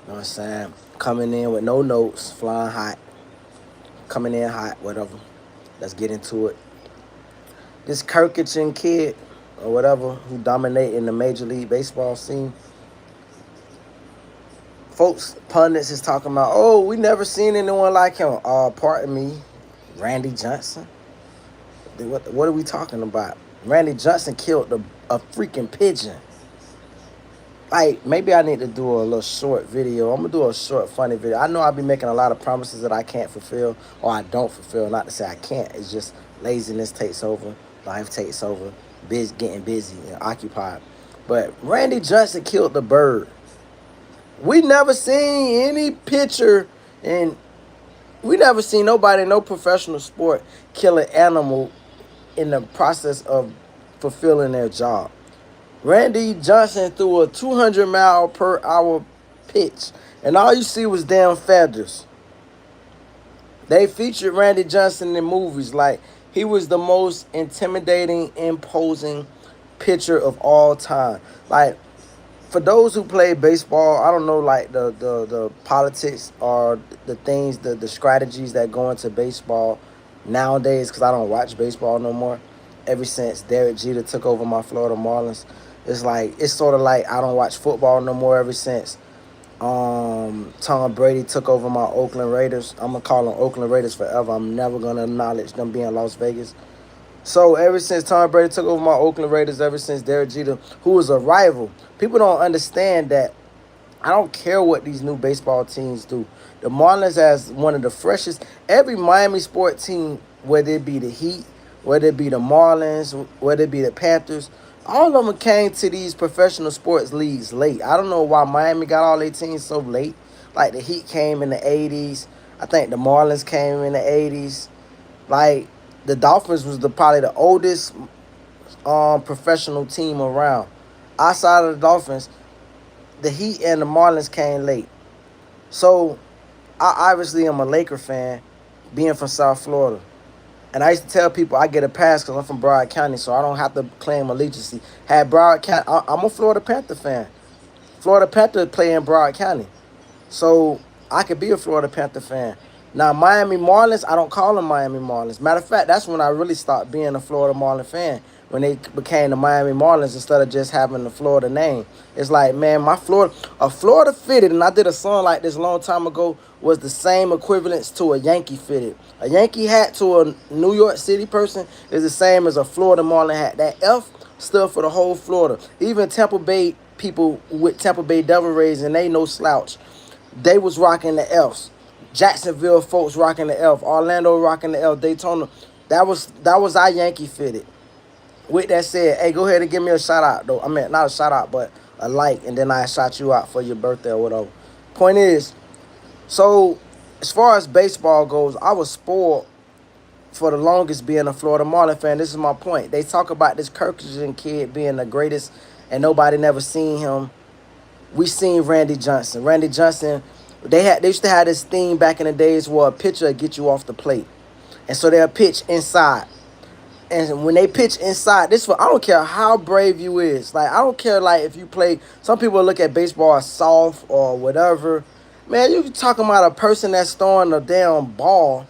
know what I'm saying? Coming in with no notes, flying hot, coming in hot, whatever. Let's get into it. This Kirkichin kid or whatever who dominate in the Major League Baseball scene, folks, pundits is talking about, oh, we never seen anyone like him. Pardon me, Randy Johnson. What are we talking about? Randy Johnson killed a freaking pigeon. Like, maybe I need to do a little short video. I'm gonna do a short, funny video. I know I'll be making a lot of promises that I can't fulfill or I don't fulfill. Not to say I can't. It's just laziness takes over, life takes over, getting busy and occupied. But Randy Johnson killed the bird. We never seen any picture, and we never seen nobody in no professional sport kill an animal in the process of fulfilling their job. Randy Johnson threw a 200-mile-per-hour pitch, and all you see was damn feathers. They featured Randy Johnson in movies like he was the most intimidating, imposing pitcher of all time. Like, for those who play baseball, I don't know like the politics or the things, the strategies that go into baseball nowadays, because I don't watch baseball no more. Ever since Derek Jeter took over my Florida Marlins, it's sort of like I don't watch football no more ever since Tom Brady took over my Oakland Raiders. I'm gonna call them Oakland Raiders forever. I'm never gonna acknowledge them being Las Vegas. So ever since Tom Brady took over my Oakland Raiders, ever since Derek Jeter, who was a rival, people don't understand that I don't care what these new baseball teams do. The Marlins has one of the freshest. Every Miami sport team, whether it be the Heat, whether it be the Marlins, whether it be the Panthers, all of them came to these professional sports leagues late. I don't know why Miami got all their teams so late. Like the Heat came in the 80s. I think the Marlins came in the 80s. Like the Dolphins was probably the oldest professional team around. Outside of the Dolphins, the Heat and the Marlins came late. So I obviously am a Laker fan, being from South Florida. And I used to tell people I get a pass because I'm from Broward County, so I don't have to claim allegiance. Had Broward County, I'm a Florida Panther fan. Florida Panther play in Broward County. So I could be a Florida Panther fan. Now, Miami Marlins, I don't call them Miami Marlins. Matter of fact, that's when I really stopped being a Florida Marlin fan, when they became the Miami Marlins instead of just having the Florida name. It's like, man, a Florida fitted, and I did a song like this a long time ago, was the same equivalence to a Yankee fitted. A Yankee hat to a New York City person is the same as a Florida Marlin hat. That F stood for the whole Florida. Even Tampa Bay people with Tampa Bay Devil Rays, and they no slouch. They was rocking the Fs. Jacksonville folks rocking the F. Orlando rocking the F. Daytona. That was our Yankee fitted. With that said, hey, go ahead and give me a shout out though. I mean, not a shout out, but a like, and then I shout you out for your birthday or whatever. Point is, so as far as baseball goes, I was spoiled for the longest being a Florida Marlin fan. This is my point. They talk about this Kirkland kid being the greatest, and nobody never seen him. We seen Randy Johnson. Randy Johnson, they used to have this theme back in the days where a pitcher would get you off the plate. And so they'll pitch inside. And when they pitch inside, I don't care how brave you is. Like, I don't care, like, if you play, some people look at baseball as soft or whatever. Man, you talking about a person that's throwing a damn ball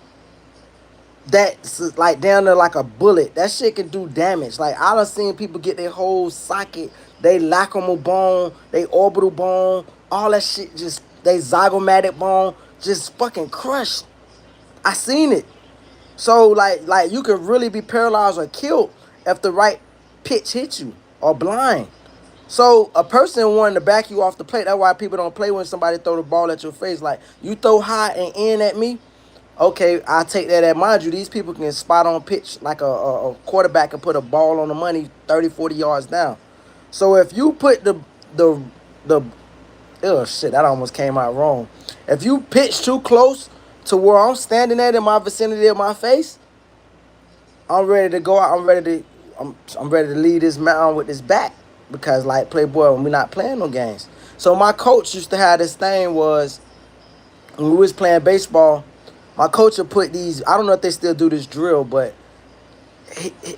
that's like down there like a bullet. That shit can do damage. Like, I done seen people get their whole socket, they lacrimal bone, they orbital bone, all that shit just, they zygomatic bone just fucking crushed. I seen it. So like you could really be paralyzed or killed if the right pitch hits you or blind. So a person wanting to back you off the plate. That's why people don't play when somebody throw the ball at your face. Like, you throw high and in at me, okay, I take that at, mind you, these people can spot on pitch like a quarterback can put a ball on the money 30, 40 yards down. So if you put the oh shit, that almost came out wrong. If you pitch too close to where I'm standing at in my vicinity of my face, I'm ready to go out. I'm ready to leave this mountain with this bat. Because like Playboy, when we're not playing no games. So my coach used to have this thing was, when we was playing baseball, my coach would put these, I don't know if they still do this drill, but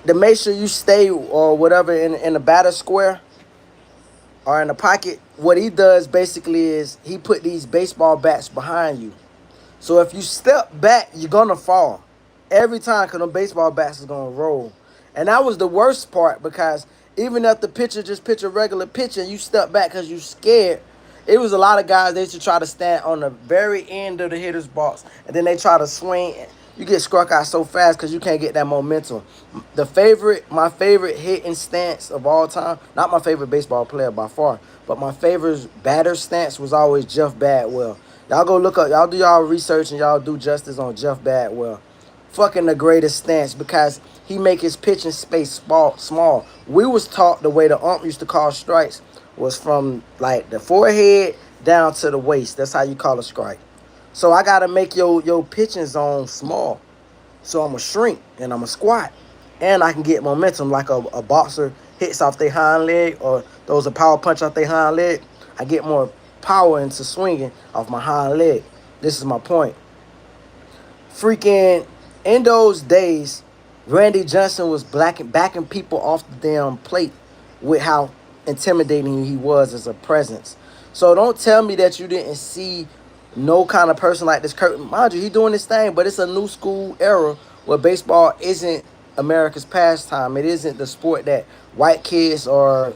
to make sure you stay or whatever in the batter square, are in the pocket. What he does basically is he put these baseball bats behind you. So if you step back, you're gonna fall every time because the baseball bats is gonna roll. And that was the worst part because even if the pitcher just pitch a regular pitch and you step back because you scared, it was a lot of guys they used to try to stand on the very end of the hitter's box and then they try to swing. You get struck out so fast because you can't get that momentum. My favorite hitting stance of all time, not my favorite baseball player by far, but my favorite batter stance was always Jeff Badwell. Y'all go look up, y'all do y'all research and y'all do justice on Jeff Badwell. Fucking the greatest stance because he make his pitching space small. We was taught the way the ump used to call strikes was from like the forehead down to the waist. That's how you call a strike. So I gotta make your pitching zone small. So I'm gonna shrink and I'm gonna squat, and I can get momentum like a boxer hits off their hind leg or throws a power punch off their hind leg. I get more power into swinging off my hind leg. This is my point. Freaking in those days, Randy Johnson was backing people off the damn plate with how intimidating he was as a presence. So don't tell me that you didn't see no kind of person like this. Kurt, mind you, he doing this thing, but it's a new school era where baseball isn't America's pastime. It isn't the sport that white kids or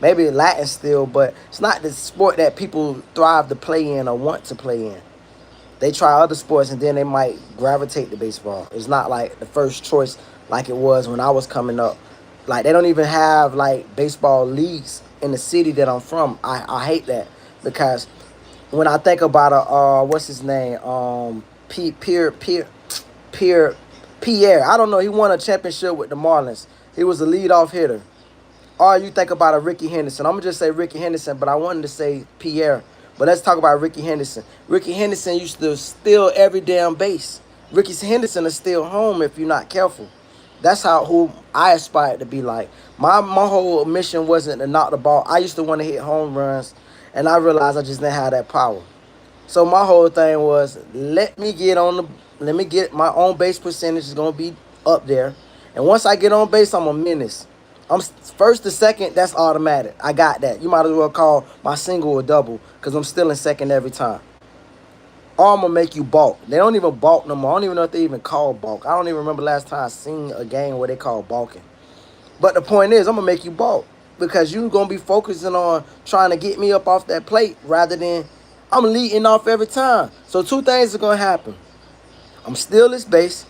maybe Latin still, but it's not the sport that people thrive to play in or want to play in. They try other sports and then they might gravitate to baseball. It's not like the first choice like it was when I was coming up. Like they don't even have like baseball leagues in the city that I'm from. I hate that because when I think about what's his name? Pierre Pierre. I don't know. He won a championship with the Marlins. He was a leadoff hitter. Or you think about a Ricky Henderson. I'm gonna just say Ricky Henderson, but I wanted to say Pierre. But let's talk about Ricky Henderson. Ricky Henderson used to steal every damn base. Ricky Henderson is still home if you're not careful. That's how who I aspired to be like. My whole mission wasn't to knock the ball. I used to want to hit home runs, and I realized I just didn't have that power. So my whole thing was let me get my own base percentage is gonna be up there, and once I get on base, I'm a menace. I'm first to second, that's automatic. I got that. You might as well call my single a double because I'm still in second every time. Or I'm gonna make you balk. They don't even balk no more. I don't even know if they even call balk. I don't even remember last time I seen a game where they call balking. But the point is, I'm gonna make you balk because you gonna be focusing on trying to get me up off that plate rather than I'm leading off every time. So two things are gonna happen. I'm still this base,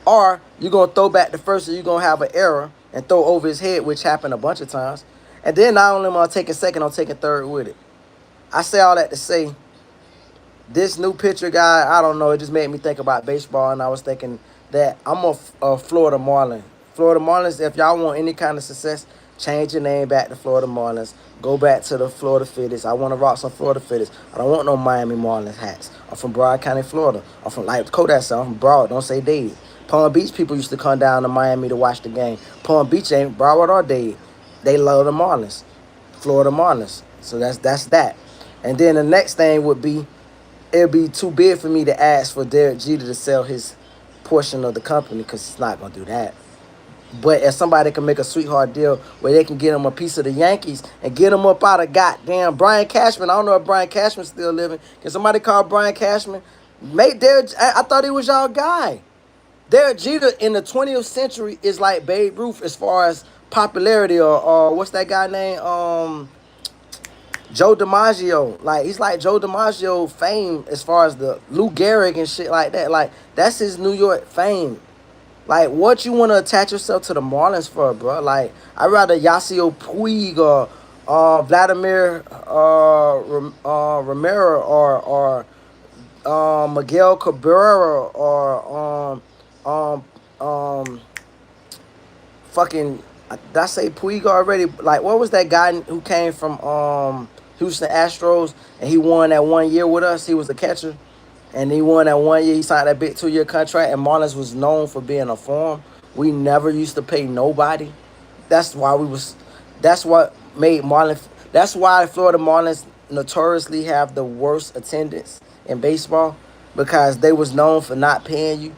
or you're gonna throw back the first, and you're gonna have an error and throw over his head, which happened a bunch of times. And then not only am I taking second, I'm taking third with it. I say all that to say this new pitcher guy, I don't know, it just made me think about baseball, and I was thinking that I'm a Florida Marlin. Florida Marlins, if y'all want any kind of success, change your name back to Florida Marlins. Go back to the Florida Phillies. I want to rock some Florida Phillies. I don't want no Miami Marlins hats. I'm from Broward County, Florida. I'm from, like Kodak said, I'm from Broward. Don't say Dade. Palm Beach people used to come down to Miami to watch the game. Palm Beach ain't Broward or Dade. They love the Marlins. Florida Marlins. So that's that. And then the next thing would be, it'd be too big for me to ask for Derek Jeter to sell his portion of the company because he's not going to do that. But if somebody can make a sweetheart deal where they can get him a piece of the Yankees and get him up out of goddamn Brian Cashman. I don't know if Brian Cashman's still living. Can somebody call Brian Cashman? Make Derek, I thought he was y'all guy. Derek Jeter in the 20th century is like Babe Ruth as far as popularity or what's that guy name? Joe DiMaggio. Like, he's like Joe DiMaggio fame as far as the Lou Gehrig and shit like that. Like, that's his New York fame. Like, what you want to attach yourself to the Marlins for, bro? Like, I'd rather Yasiel Puig or Vladimir Romero or Miguel Cabrera or fucking, did I say Puig already? Like, what was that guy who came from Houston Astros and he won that 1 year with us? He was the catcher. And he won that 1 year. He signed that big 2 year contract. And Marlins was known for being a farm. We never used to pay nobody. That's why that's what made Marlins. That's why Florida Marlins notoriously have the worst attendance in baseball. Because they was known for not paying you.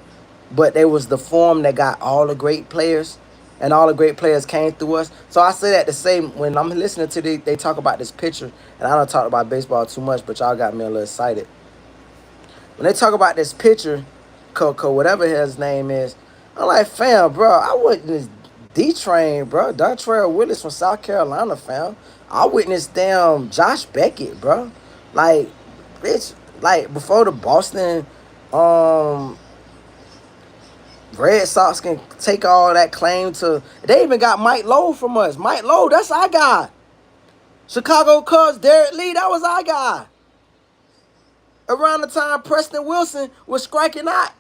But they was the farm that got all the great players. and all the great players came through us. So I say that the same when I'm listening to they talk about this picture, and I don't talk about baseball too much, but y'all got me a little excited. When they talk about this pitcher, Coco, whatever his name is, I'm like, fam, bro, I witnessed D-Train, bro, Dontrell Willis from South Carolina, fam. I witnessed damn Josh Beckett, bro. Like, bitch, like before the Boston um Red Sox can take all that claim to. They even got Mike Lowe from us. Mike Lowe, that's our guy. Chicago Cubs, Derek Lee, that was our guy. Around the time Preston Wilson was striking out.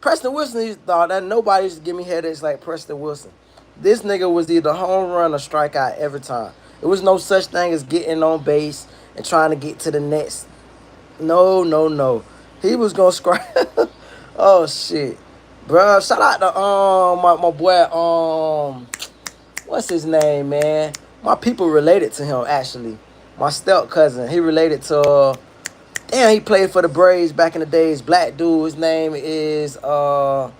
Preston Wilson, he thought that nobody used to give me headaches like Preston Wilson. This nigga was either home run or strikeout every time. There was no such thing as getting on base and trying to get to the next. No, no, no. He was gonna strike. Oh shit, bro. Shout out to my boy what's his name, man? My people related to him actually. My step cousin, he related to. Damn, he played for the Braves back in the days. Black dude. His name is I'm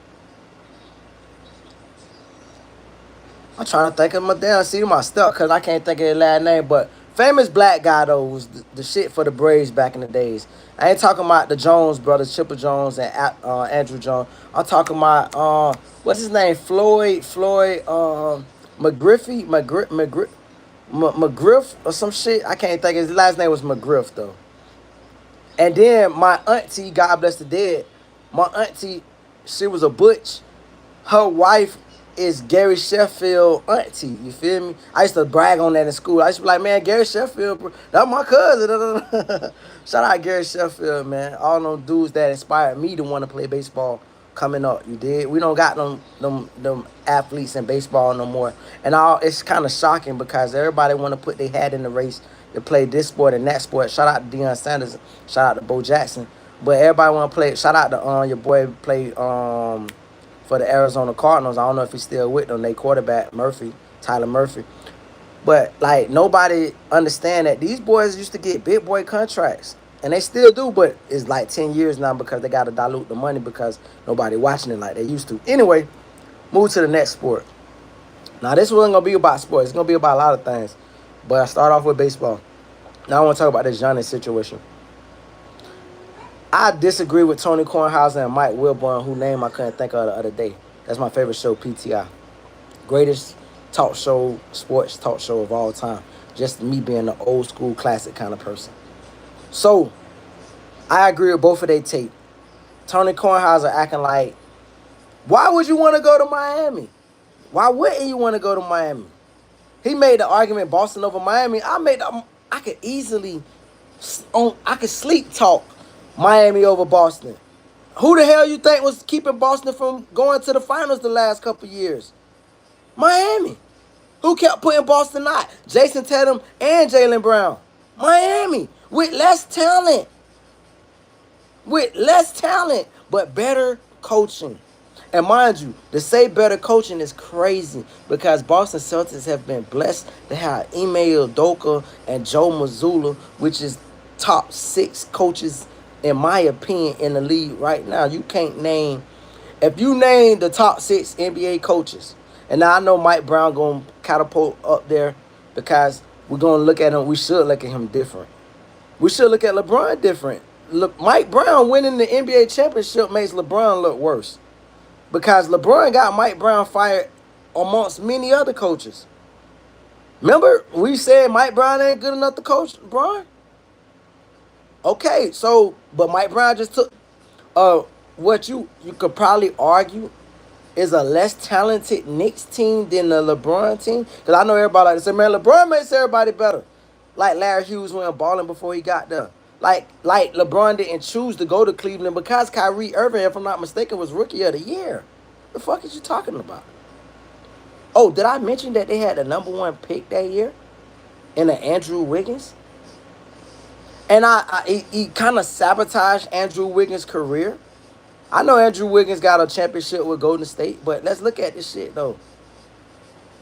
trying to think of my damn see my stuff because I can't think of his last name, but famous black guy though was the shit for the Braves back in the days. I ain't talking about the Jones brothers, Chipper Jones and Andrew Jones. I'm talking about what's his name, McGriffey, McGriff or some shit. I can't think of his last name was McGriff though. And then my auntie, God bless the dead, my auntie, she was a butch. Her wife is Gary Sheffield auntie. You feel me? I used to brag on that in school. I used to be like, man, Gary Sheffield, that's my cousin. Shout out Gary Sheffield, man. All them dudes that inspired me to want to play baseball coming up. You did. We don't got them athletes in baseball no more. And it's kind of shocking because everybody want to put their hat in the race to play this sport and that sport. Shout out to Deion Sanders. Shout out to Bo Jackson. But everybody want to play. Shout out to your boy play for the Arizona Cardinals. I don't know if he's still with them. They quarterback Tyler Murphy. But like nobody understand that these boys used to get big boy contracts. And they still do, but it's like 10 years now because they got to dilute the money because nobody watching it like they used to. Anyway, move to the next sport. Now, this wasn't going to be about sports. It's going to be about a lot of things. But I start off with baseball. Now, I want to talk about this Johnny situation. I disagree with Tony Kornheiser and Mike Wilborn, whose name I couldn't think of the other day. That's my favorite show, PTI. Greatest sports talk show of all time. Just me being an old school classic kind of person. So, I agree with both of their tape. Tony Kornheiser acting like, why would you want to go to Miami? Why wouldn't you want to go to Miami? He made the argument Boston over Miami. I could sleep talk Miami over Boston. Who the hell you think was keeping Boston from going to the finals the last couple years? Miami. Who kept putting Boston out? Jason Tatum and Jaylen Brown. Miami. With less talent. But better coaching. And mind you, to say better coaching is crazy because Boston Celtics have been blessed to have Ime Udoka and Joe Mazzulla, which is top 6 coaches, in my opinion, in the league right now. You can't name... If you name the top 6 NBA coaches, and now I know Mike Brown going to catapult up there because we're going to look at him. We should look at him different. We should look at LeBron different. Look, Mike Brown winning the NBA championship makes LeBron look worse. Because LeBron got Mike Brown fired amongst many other coaches. Remember, we said Mike Brown ain't good enough to coach LeBron? Okay, so, but Mike Brown just took what you could probably argue is a less talented Knicks team than the LeBron team. Because I know everybody like to say, man, LeBron makes everybody better. Like Larry Hughes went balling before he got there. Like LeBron didn't choose to go to Cleveland because Kyrie Irving, if I'm not mistaken, was Rookie of the Year. The fuck is you talking about? Oh, did I mention that they had the number 1 pick that year in the Andrew Wiggins? And he kind of sabotaged Andrew Wiggins' career. I know Andrew Wiggins got a championship with Golden State, but let's look at this shit, though.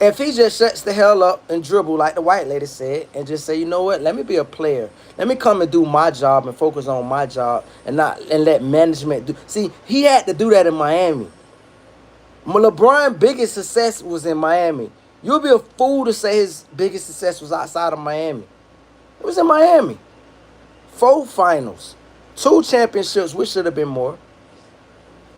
If he just shuts the hell up and dribble like the white lady said and just say, you know what, let me be a player. Let me come and do my job and focus on my job and let management do. See, he had to do that in Miami. LeBron's biggest success was in Miami. You'll be a fool to say his biggest success was outside of Miami. It was in Miami. 4 finals, 2 championships, which should have been more.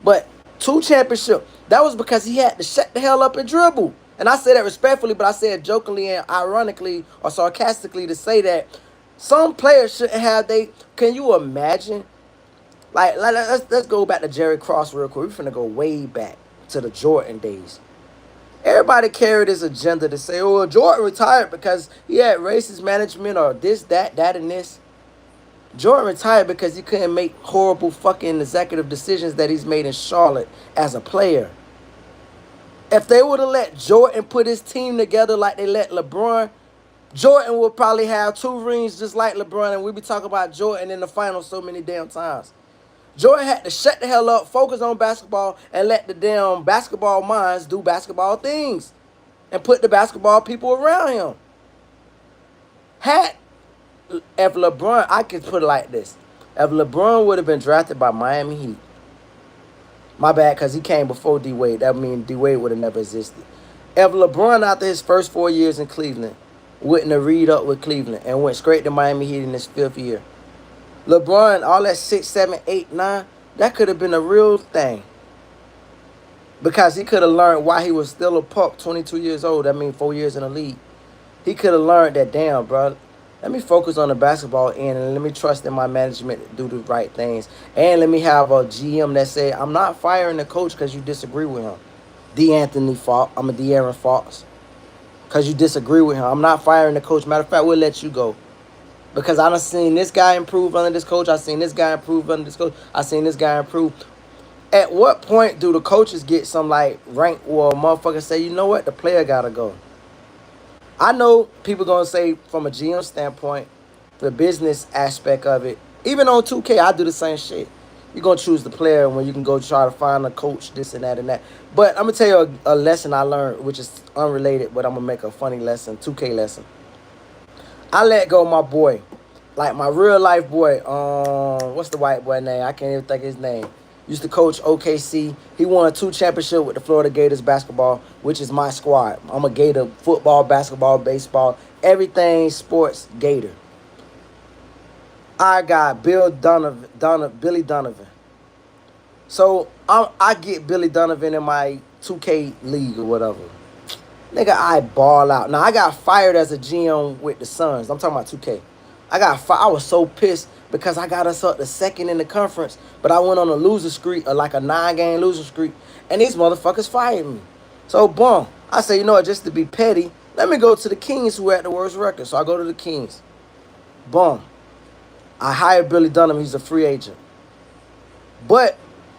But 2 championships, that was because he had to shut the hell up and dribble. And I say that respectfully, but I say it jokingly and ironically or sarcastically to say that some players shouldn't have they. Can you imagine? Like let's go back to Jerry Cross real quick. We're finna go way back to the Jordan days. Everybody carried this agenda to say, oh, Jordan retired because he had racist management or this, that, and this. Jordan retired because he couldn't make horrible fucking executive decisions that he's made in Charlotte as a player. If they would have let Jordan put his team together like they let LeBron, Jordan would probably have 2 rings just like LeBron, and we'd be talking about Jordan in the finals so many damn times. Jordan had to shut the hell up, focus on basketball, and let the damn basketball minds do basketball things and put the basketball people around him. Had if LeBron, I could put it like this. If LeBron would have been drafted by Miami Heat, my bad, because he came before D-Wade. That means D-Wade would have never existed. If LeBron, after his first 4 years in Cleveland, wouldn't have read up with Cleveland and went straight to Miami Heat in his 5th year, LeBron, all that 6, 7, 8, 9, that could have been a real thing. Because he could have learned why he was still a pup, 22 years old. That means 4 years in the league. He could have learned that, damn, bro, let me focus on the basketball end and let me trust in my management to do the right things. And let me have a GM that say, I'm not firing the coach because you disagree with him. De'Aaron Fox. Because you disagree with him. I'm not firing the coach. Matter of fact, we'll let you go. Because I done seen this guy improve under this coach. I seen this guy improve under this coach. I seen this guy improve. At what point do the coaches get some like rank or motherfucker say, you know what, the player gotta go? I know people gonna say from a GM standpoint, the business aspect of it. Even on 2K, I do the same shit. You're gonna choose the player when you can go try to find a coach, this and that and that. But I'm gonna tell you a lesson I learned, which is unrelated, but I'm gonna make a funny lesson, 2K lesson. I let go of my boy, like my real life boy. What's the white boy name? I can't even think of his name. Used to coach OKC. He won 2 championships with the Florida Gators basketball, which is my squad. I'm a Gator, football, basketball, baseball, everything sports Gator. I got Billy Donovan. So I get Billy Donovan in my 2K league or whatever. Nigga, I ball out. Now, I got fired as a GM with the Suns. I'm talking about 2K. I was so pissed because I got us up to second in the conference, but I went on a loser streak, like a 9-game loser streak, and these motherfuckers fired me. So, boom. I say, you know what, just to be petty, let me go to the Kings who had the worst record. So I go to the Kings. Boom. I hired Billy Donovan. He's a free agent. But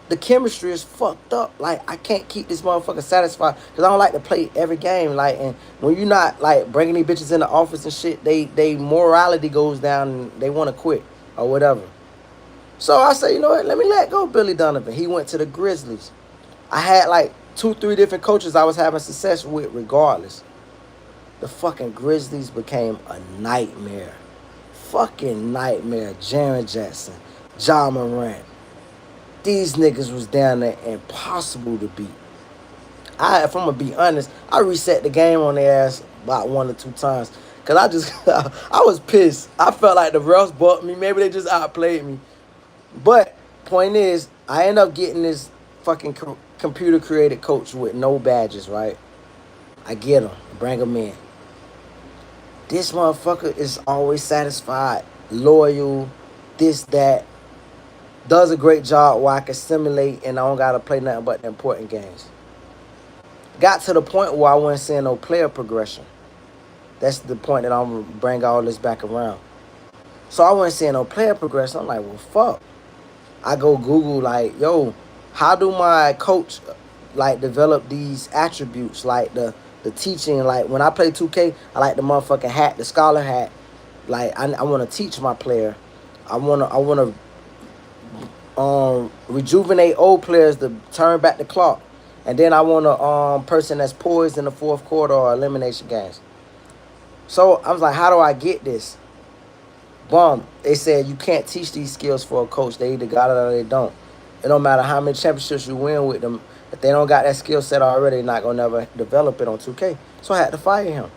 the chemistry is fucked up. Like, I can't keep this motherfucker satisfied because I don't like to play every game. Like, and when you're not, like, bringing these bitches in the office and shit, they morality goes down and they want to quit or whatever. So I say, you know what, let me let go of Billy Donovan. He went to the Grizzlies. I had, like, 2, 3 different coaches I was having success with regardless. The fucking Grizzlies became a nightmare. Fucking nightmare. Jaren Jackson, Ja Morant. These niggas was down there impossible to beat. If I'm going to be honest, I reset the game on their ass about 1 or 2 times. Because I was pissed. I felt like the refs bumped me. Maybe they just outplayed me. But point is, I end up getting this fucking computer-created coach with no badges, right? I get him. Bring him in. This motherfucker is always satisfied, loyal, this, that. Does a great job where I can simulate and I don't got to play nothing but the important games. Got to the point where I wasn't seeing no player progression. That's the point that I'm going to bring all this back around. So I wasn't seeing no player progression. I'm like, well, fuck. I go Google, like, yo, how do my coach, like, develop these attributes, like the teaching? Like, when I play 2K, I like the motherfucking hat, the scholar hat. Like, I want to teach my player. I want to rejuvenate old players to turn back the clock. And then I want a person that's poised in the 4th quarter or elimination games. So I was like, how do I get this? Boom. They said you can't teach these skills for a coach. They either got it or they don't. It don't matter how many championships you win with them. If they don't got that skill set already, they're not gonna never develop it on 2K. So I had to fire him.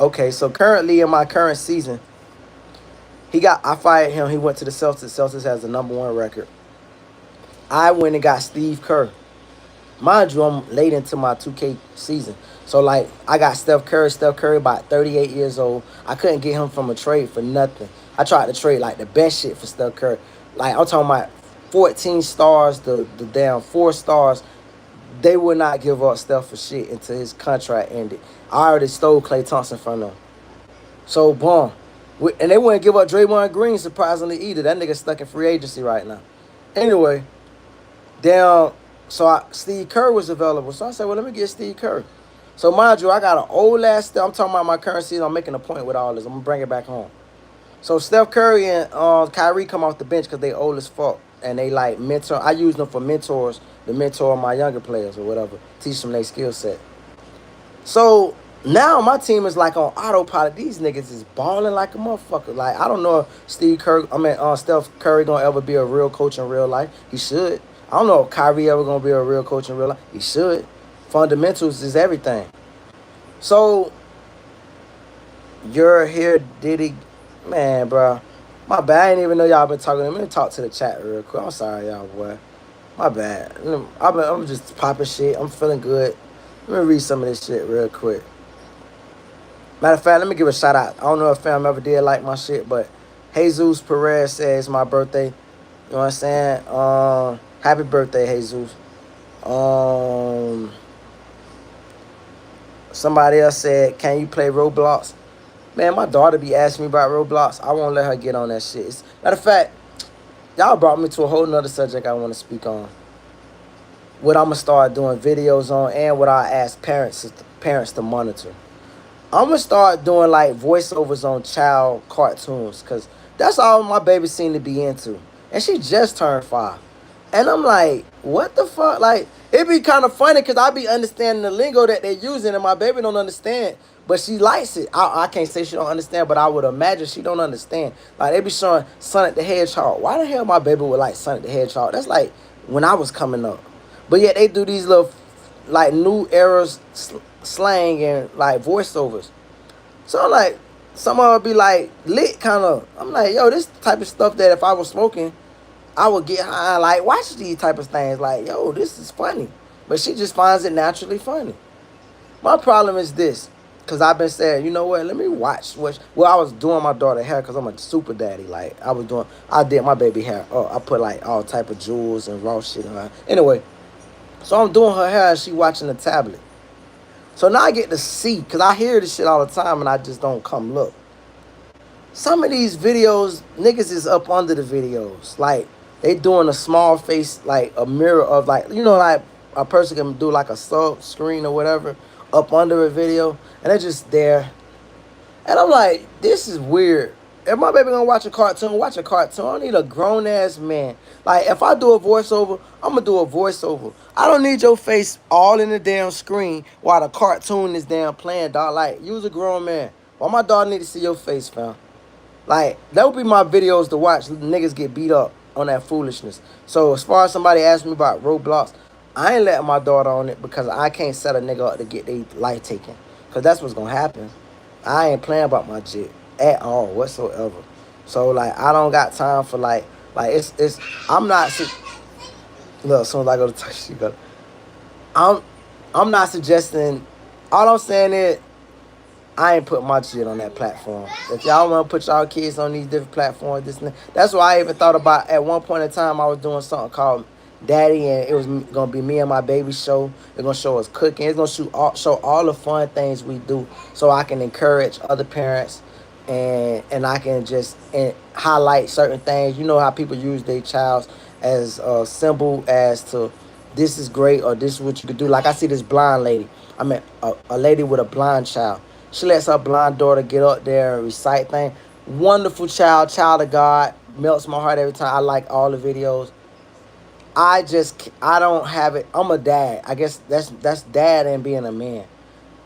Okay, so currently in my current season, I fired him. He went to the Celtics. Celtics has the #1 record. I went and got Steve Kerr. Mind you, I'm late into my 2K season. So, like, I got Steph Curry. Steph Curry about 38 years old. I couldn't get him from a trade for nothing. I tried to trade, like, the best shit for Steph Curry. Like, I'm talking about 14 stars, the damn 4 stars. They would not give up Steph for shit until his contract ended. I already stole Klay Thompson from them. So, boom. And they wouldn't give up Draymond Green, surprisingly, either. That nigga stuck in free agency right now. Anyway, damn. Steve Kerr was available. So I said, well, let me get Steve Kerr. So mind you, I got an old ass Steph. I'm talking about my current season. I'm making a point with all this. I'm going to bring it back home. So Steph Curry and Kyrie come off the bench because they old as fuck. And they like mentor. I use them for mentors to mentor my younger players or whatever. Teach them their skill set. So now my team is like on autopilot. These niggas is balling like a motherfucker. Like, I don't know if Steph Curry gonna ever be a real coach in real life. He should. I don't know if Kyrie ever gonna be a real coach in real life. He should. Fundamentals is everything. So you're here, Diddy, man, bro. My bad. I didn't even know y'all been talking. Let me talk to the chat real quick. I'm sorry, y'all, boy. My bad. I'm just popping shit. I'm feeling good. Let me read some of this shit real quick. Matter of fact, let me give a shout out. I don't know if fam ever did like my shit, but Jesus Perez says my birthday. You know what I'm saying? Happy birthday, Jesus. Somebody else said, can you play Roblox? Man, my daughter be asking me about Roblox. I won't let her get on that shit. Matter of fact, y'all brought me to a whole nother subject I want to speak on. What I'm going to start doing videos on and what I ask parents to monitor. I'm going to start doing like voiceovers on child cartoons because that's all my baby seem to be into. And she just turned 5. And I'm like, what the fuck? Like, it be kind of funny because I be understanding the lingo that they're using and my baby don't understand. But she likes it. I can't say she don't understand, but I would imagine she don't understand. Like, they be showing Sonic the Hedgehog. Why the hell my baby would like Sonic the Hedgehog? That's like when I was coming up. But yet they do these little, like, new eras slang and, like, voiceovers. So I'm like, some of it be, like, lit kind of. I'm like, yo, this type of stuff that if I was smoking, I would get high, like, watch these type of things. Like, yo, this is funny. But she just finds it naturally funny. My problem is this. Because I've been saying, you know what, let me watch. I was doing my daughter hair because I'm a super daddy. Like, I did my baby hair. Oh, I put, like, all type of jewels and raw shit on her. Anyway, so I'm doing her hair and she watching the tablet. So now I get to see, because I hear this shit all the time and I just don't come look. Some of these videos, niggas is up under the videos. Like, they doing a small face, like a mirror of, like, you know, like a person can do like a sub screen or whatever up under a video. And they're just there. And I'm like, this is weird. If my baby gonna watch a cartoon, watch a cartoon. I don't need a grown-ass man. Like, if I do a voiceover, I'm gonna do a voiceover. I don't need your face all in the damn screen while the cartoon is damn playing, dog. Like, use a grown man. Why my daughter need to see your face, fam? Like, that would be my videos to watch. Niggas get beat up on that foolishness. So, as far as somebody asked me about Roblox, I ain't letting my daughter on it because I can't set a nigga up to get their life taken. Because that's what's gonna happen. I ain't playing about my jit at all whatsoever. So, like, I don't got time for, it's I'm not, look, as soon as I go to touch, she go, I'm not suggesting, all I'm saying is, I ain't put my shit on that platform. If y'all want to put y'all kids on these different platforms, this and that, that's why I even thought about, at one point in time, I was doing something called Daddy, and it was going to be me and my baby show. It's going to show us cooking. It's going to show all the fun things we do so I can encourage other parents and I can just highlight certain things. You know how people use their child as a symbol as to this is great or this is what you could do. Like, I see this blind lady. I mean, a lady with a blind child. She lets her blind daughter get up there and recite things. Wonderful child of God. Melts my heart every time. I like all the videos. I don't have it. I'm a dad. I guess that's dad and being a man.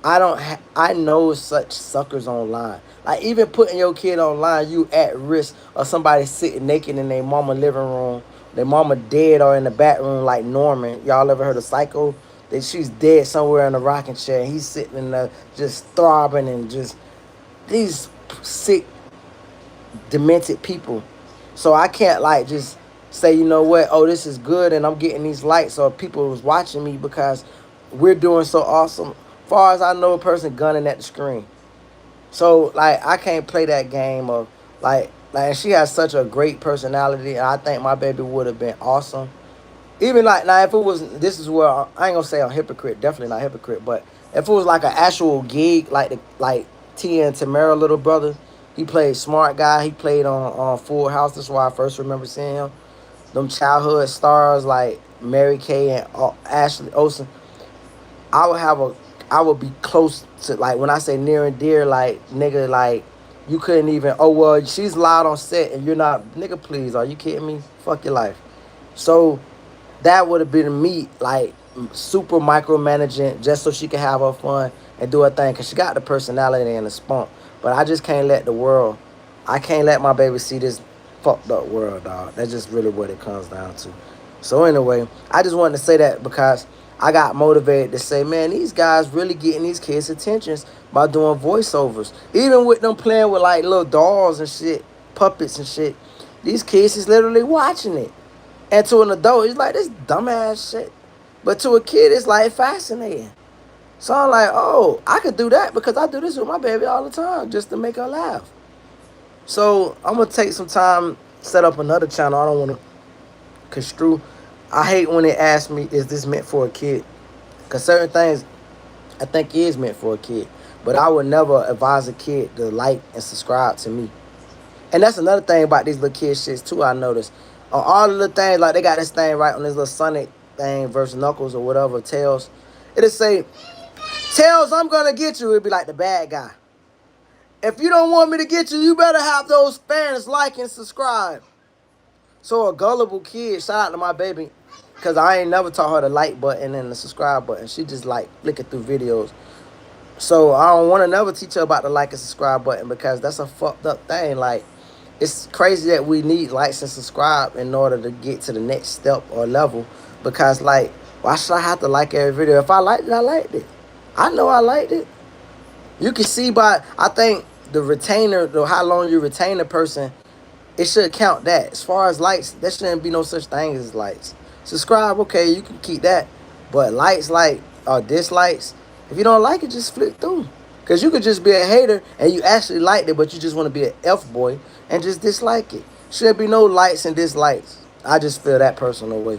I know such suckers online. Like, even putting your kid online, you at risk of somebody sitting naked in their mama living room Their mama dead or in the back room like Norman. Y'all ever heard of Psycho? That she's dead somewhere in a rocking chair. And he's sitting in there just throbbing and just these sick, demented people. So I can't like just say, you know what, oh, this is good and I'm getting these likes or people was watching me because we're doing so awesome. Far as I know, a person gunning at the screen. So like I can't play that game of like she has such a great personality and I think my baby would have been awesome. Even like now if it was this is where I ain't gonna say I'm hypocrite, definitely not hypocrite, but if it was like an actual gig like Tia and Tamara little brother, he played smart guy, he played on Full House, that's why I first remember seeing him. Them childhood stars like Mary Kay and Ashley Olsen, I would have a I would be close to like when I say near and dear, like nigga, like you couldn't even oh well she's loud on set and you're not nigga please, are you kidding me? Fuck your life. So that would have been me like super micromanaging just so she could have her fun and do her thing because she got the personality and the spunk. But I just can't let the world, I can't let my baby see this fucked up world, dog. That's just really what it comes down to. So anyway, I just wanted to say that because I got motivated to say, man, these guys really getting these kids' attentions by doing voiceovers. Even with them playing with like little dolls and shit, puppets and shit. These kids is literally watching it. And to an adult, it's like this dumbass shit. But to a kid, it's like fascinating. So I'm like, oh, I could do that because I do this with my baby all the time just to make her laugh. So I'm gonna take some time, set up another channel. I don't want to construe. I hate when they ask me, is this meant for a kid? Because certain things I think is meant for a kid. But I would never advise a kid to like and subscribe to me. And that's another thing about these little kid shits too, I noticed. On all the little things, like they got this thing right on this little Sonic thing versus Knuckles or whatever, Tails. It'll say, Tails, I'm gonna get you. It'd be like the bad guy. If you don't want me to get you, you better have those fans like and subscribe. So a gullible kid, shout out to my baby, because I ain't never taught her the like button and the subscribe button. She just like flicking through videos. So I don't want to never teach her about the like and subscribe button because that's a fucked up thing. Like, it's crazy that we need likes and subscribe in order to get to the next step or level. Because like, why should I have to like every video? If I liked it, I liked it. I know I liked it. You can see by, I think the retainer, how long you retain a person, it should count that. As far as likes, there shouldn't be no such thing as likes. Subscribe, okay, you can keep that. But likes, like, or dislikes, if you don't like it, just flip through. Because you could just be a hater and you actually liked it, but you just want to be an F-boy and just dislike it. Should be no likes and dislikes. I just feel that personal way.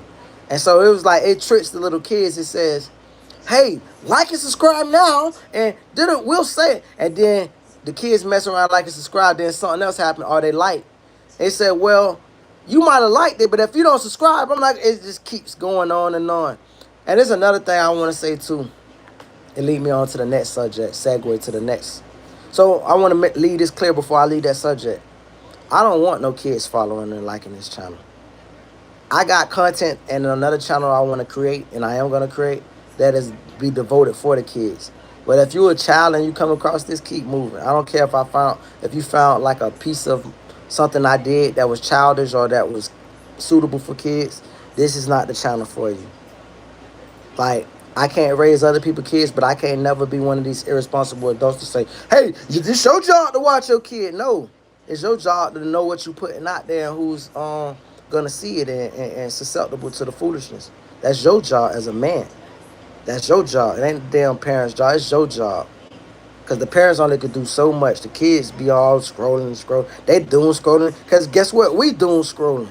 And so it was like, it tricks the little kids. It says, hey, like and subscribe now. And then we'll say it. And then the kids mess around, like and subscribe, then something else happened, or they like. They said, well, you might have liked it, but if you don't subscribe, I'm like, it just keeps going on and on. And there's another thing I want to say too. It lead me on to the next subject, segue to the next. So I want to leave this clear before I leave that subject. I don't want no kids following and liking this channel. I got content and another channel I want to create, and I am going to create, that is be devoted for the kids. But if you're a child and you come across this, keep moving. I don't care if you found like a piece of something I did that was childish or that was suitable for kids. This is not the channel for you. Like, I can't raise other people's kids, but I can't never be one of these irresponsible adults to say, hey, it's your job to watch your kid. No, it's your job to know what you're putting out there and who's gonna see it and susceptible to the foolishness. That's your job as a man. That's your job. It ain't the damn parents' job. It's your job. Because the parents only could do so much. The kids be all scrolling and scrolling. They doing scrolling. Because guess what? We doing scrolling.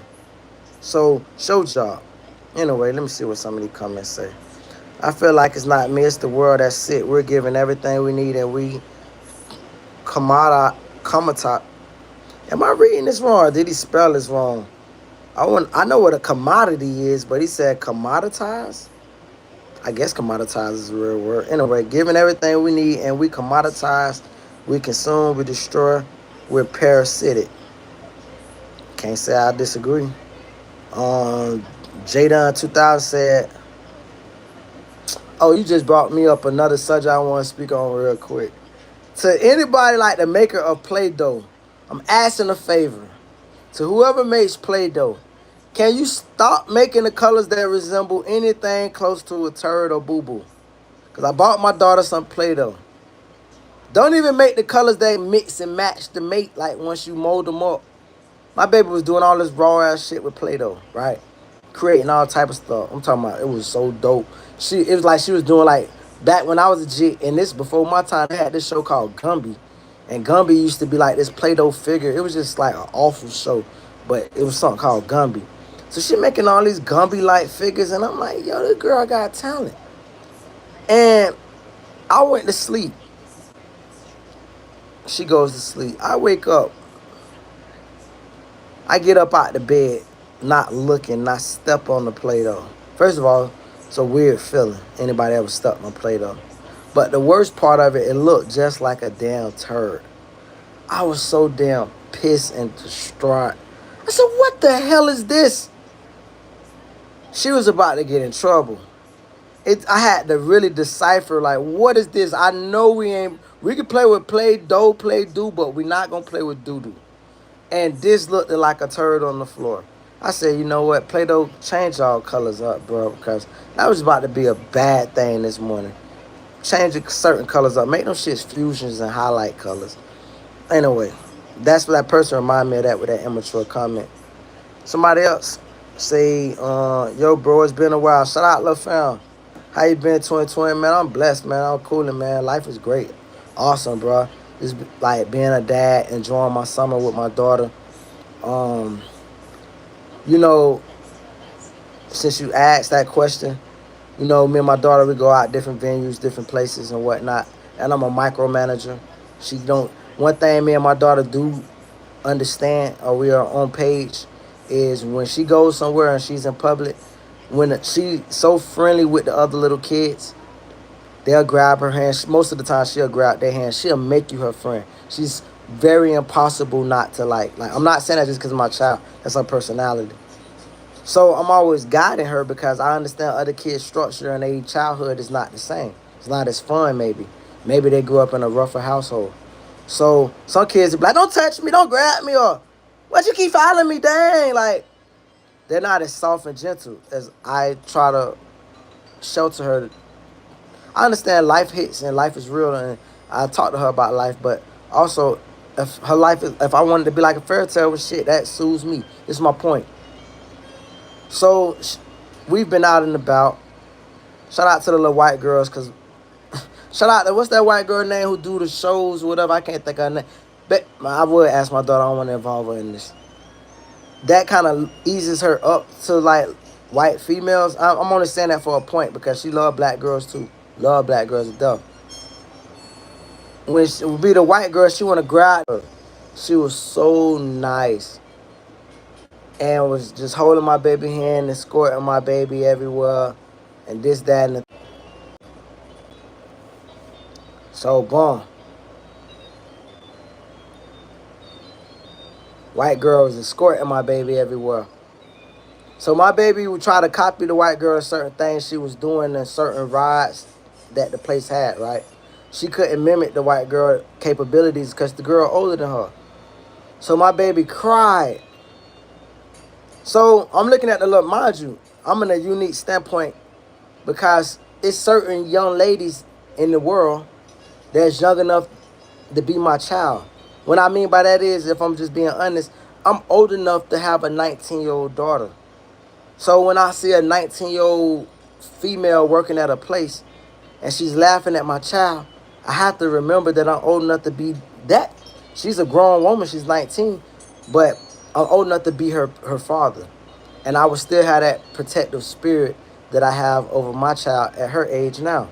So, show job. Anyway, let me see what some of these comments say. I feel like it's not me. It's the world that's sick. We're giving everything we need and we commoditize. Am I reading this wrong or did he spell this wrong? I know what a commodity is, but he said commoditize. I guess commoditize is a real word. Anyway, giving everything we need and we commoditize, we consume, we destroy, we're parasitic. Can't say I disagree. Jadon 2000 said, oh, you just brought me up another subject I want to speak on real quick. To anybody like the maker of Play-Doh, I'm asking a favor. To whoever makes Play-Doh, Can you stop making the colors that resemble anything close to a turd or boo boo? Because I bought my daughter some Play Doh. Don't even make the colors that mix and match the mate like once you mold them up. My baby was doing all this raw ass shit with Play Doh, right? Creating all type of stuff. I'm talking about it was so dope. It was like she was doing like back when I was a jit, and this before my time. They had this show called Gumby, and Gumby used to be like this Play-Doh figure. It was just like an awful show, but it was something called Gumby. So she making all these Gumby like figures, and I'm like, yo, this girl got talent. And I went to sleep. She goes to sleep. I wake up. I get up out the bed, not looking, not step on the Play-Doh. First of all, it's a weird feeling. Anybody ever stuck on Play-Doh? But the worst part of it, it looked just like a damn turd. I was so damn pissed and distraught. I said, what the hell is this? She was about to get in trouble. I had to really decipher, like, what is this? I know we can play with Play-Doh, Play-Do, but we're not going to play with doo-doo. And this looked like a turd on the floor. I said, you know what? Play-Doh, change all colors up, bro, because that was about to be a bad thing this morning. Change certain colors up. Make them shits fusions and highlight colors. Anyway, that's what that person reminded me of that with that immature comment. Somebody else say, yo, bro, it's been a while. Shout out, Lil Fam. How you been 2020, man? I'm blessed, man. I'm coolin', man. Life is great. Awesome, bro. Just like being a dad, enjoying my summer with my daughter. Um, you know, since you asked that question, you know, me and my daughter, we go out different venues, different places and whatnot. And I'm a micromanager. She don't. One thing me and my daughter do understand, or we are on page, is when she goes somewhere and she's in public, when she's so friendly with the other little kids, they'll grab her hand. Most of the time, she'll grab their hand. She'll make you her friend. She's very impossible not to like. I'm not saying that just because of my child. That's her personality. So I'm always guiding her because I understand other kids' structure and their childhood is not the same. It's not as fun, maybe. Maybe they grew up in a rougher household. So some kids be like, don't touch me, don't grab me, or what you keep following me, dang. Like, they're not as soft and gentle as I try to shelter her. I understand life hits and life is real, and I talk to her about life, but also if I wanted to be like a fairy tale with shit, that soothes me. This is my point. So we've been out and about. Shout out to the little white girls, because shout out to, what's that white girl name who do the shows or whatever? I can't think of her name. But I would ask my daughter, I don't want to involve her in this. That kind of eases her up to like white females. I'm only saying that for a point because she love black girls too. Love black girls to death. When she would be the white girl, she want to grab her. She was so nice. And was just holding my baby hand, escorting my baby everywhere, and this, that, and the. So, boom. White girl was escorting my baby everywhere. So my baby would try to copy the white girl certain things she was doing in certain rides that the place had, right? She couldn't mimic the white girl capabilities because the girl older than her. So my baby cried. So I'm looking at the look, mind you, I'm in a unique standpoint because it's certain young ladies in the world that's young enough to be my child. What I mean by that is, if I'm just being honest, I'm old enough to have a 19-year-old daughter. So when I see a 19-year-old female working at a place and she's laughing at my child, I have to remember that I'm old enough to be that. She's a grown woman. She's 19, but I'm old enough to be her father. And I would still have that protective spirit that I have over my child at her age now.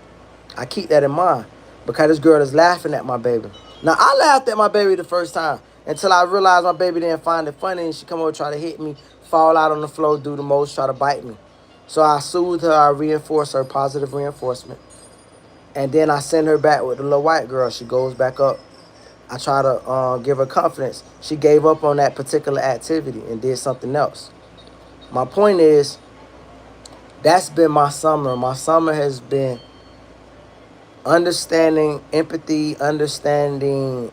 I keep that in mind because this girl is laughing at my baby. Now, I laughed at my baby the first time until I realized my baby didn't find it funny and she come over try to hit me, fall out on the floor, do the most, try to bite me. So I soothed her, I reinforced her, positive reinforcement. And then I send her back with the little white girl. She goes back up. I try to give her confidence. She gave up on that particular activity and did something else. My point is, that's been my summer. My summer has been understanding empathy, understanding,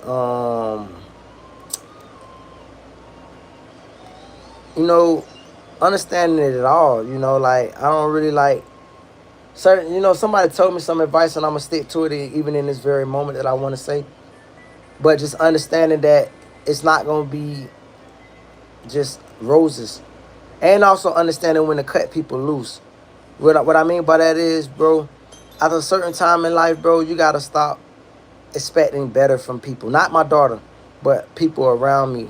you know, understanding it at all. You know, like I don't really like certain. You know, somebody told me some advice, and I'm gonna stick to it even in this very moment that I want to say. But just understanding that it's not gonna be just roses, and also understanding when to cut people loose. What I mean by that is, bro, at a certain time in life, bro, you gotta stop expecting better from people. Not my daughter, but people around me.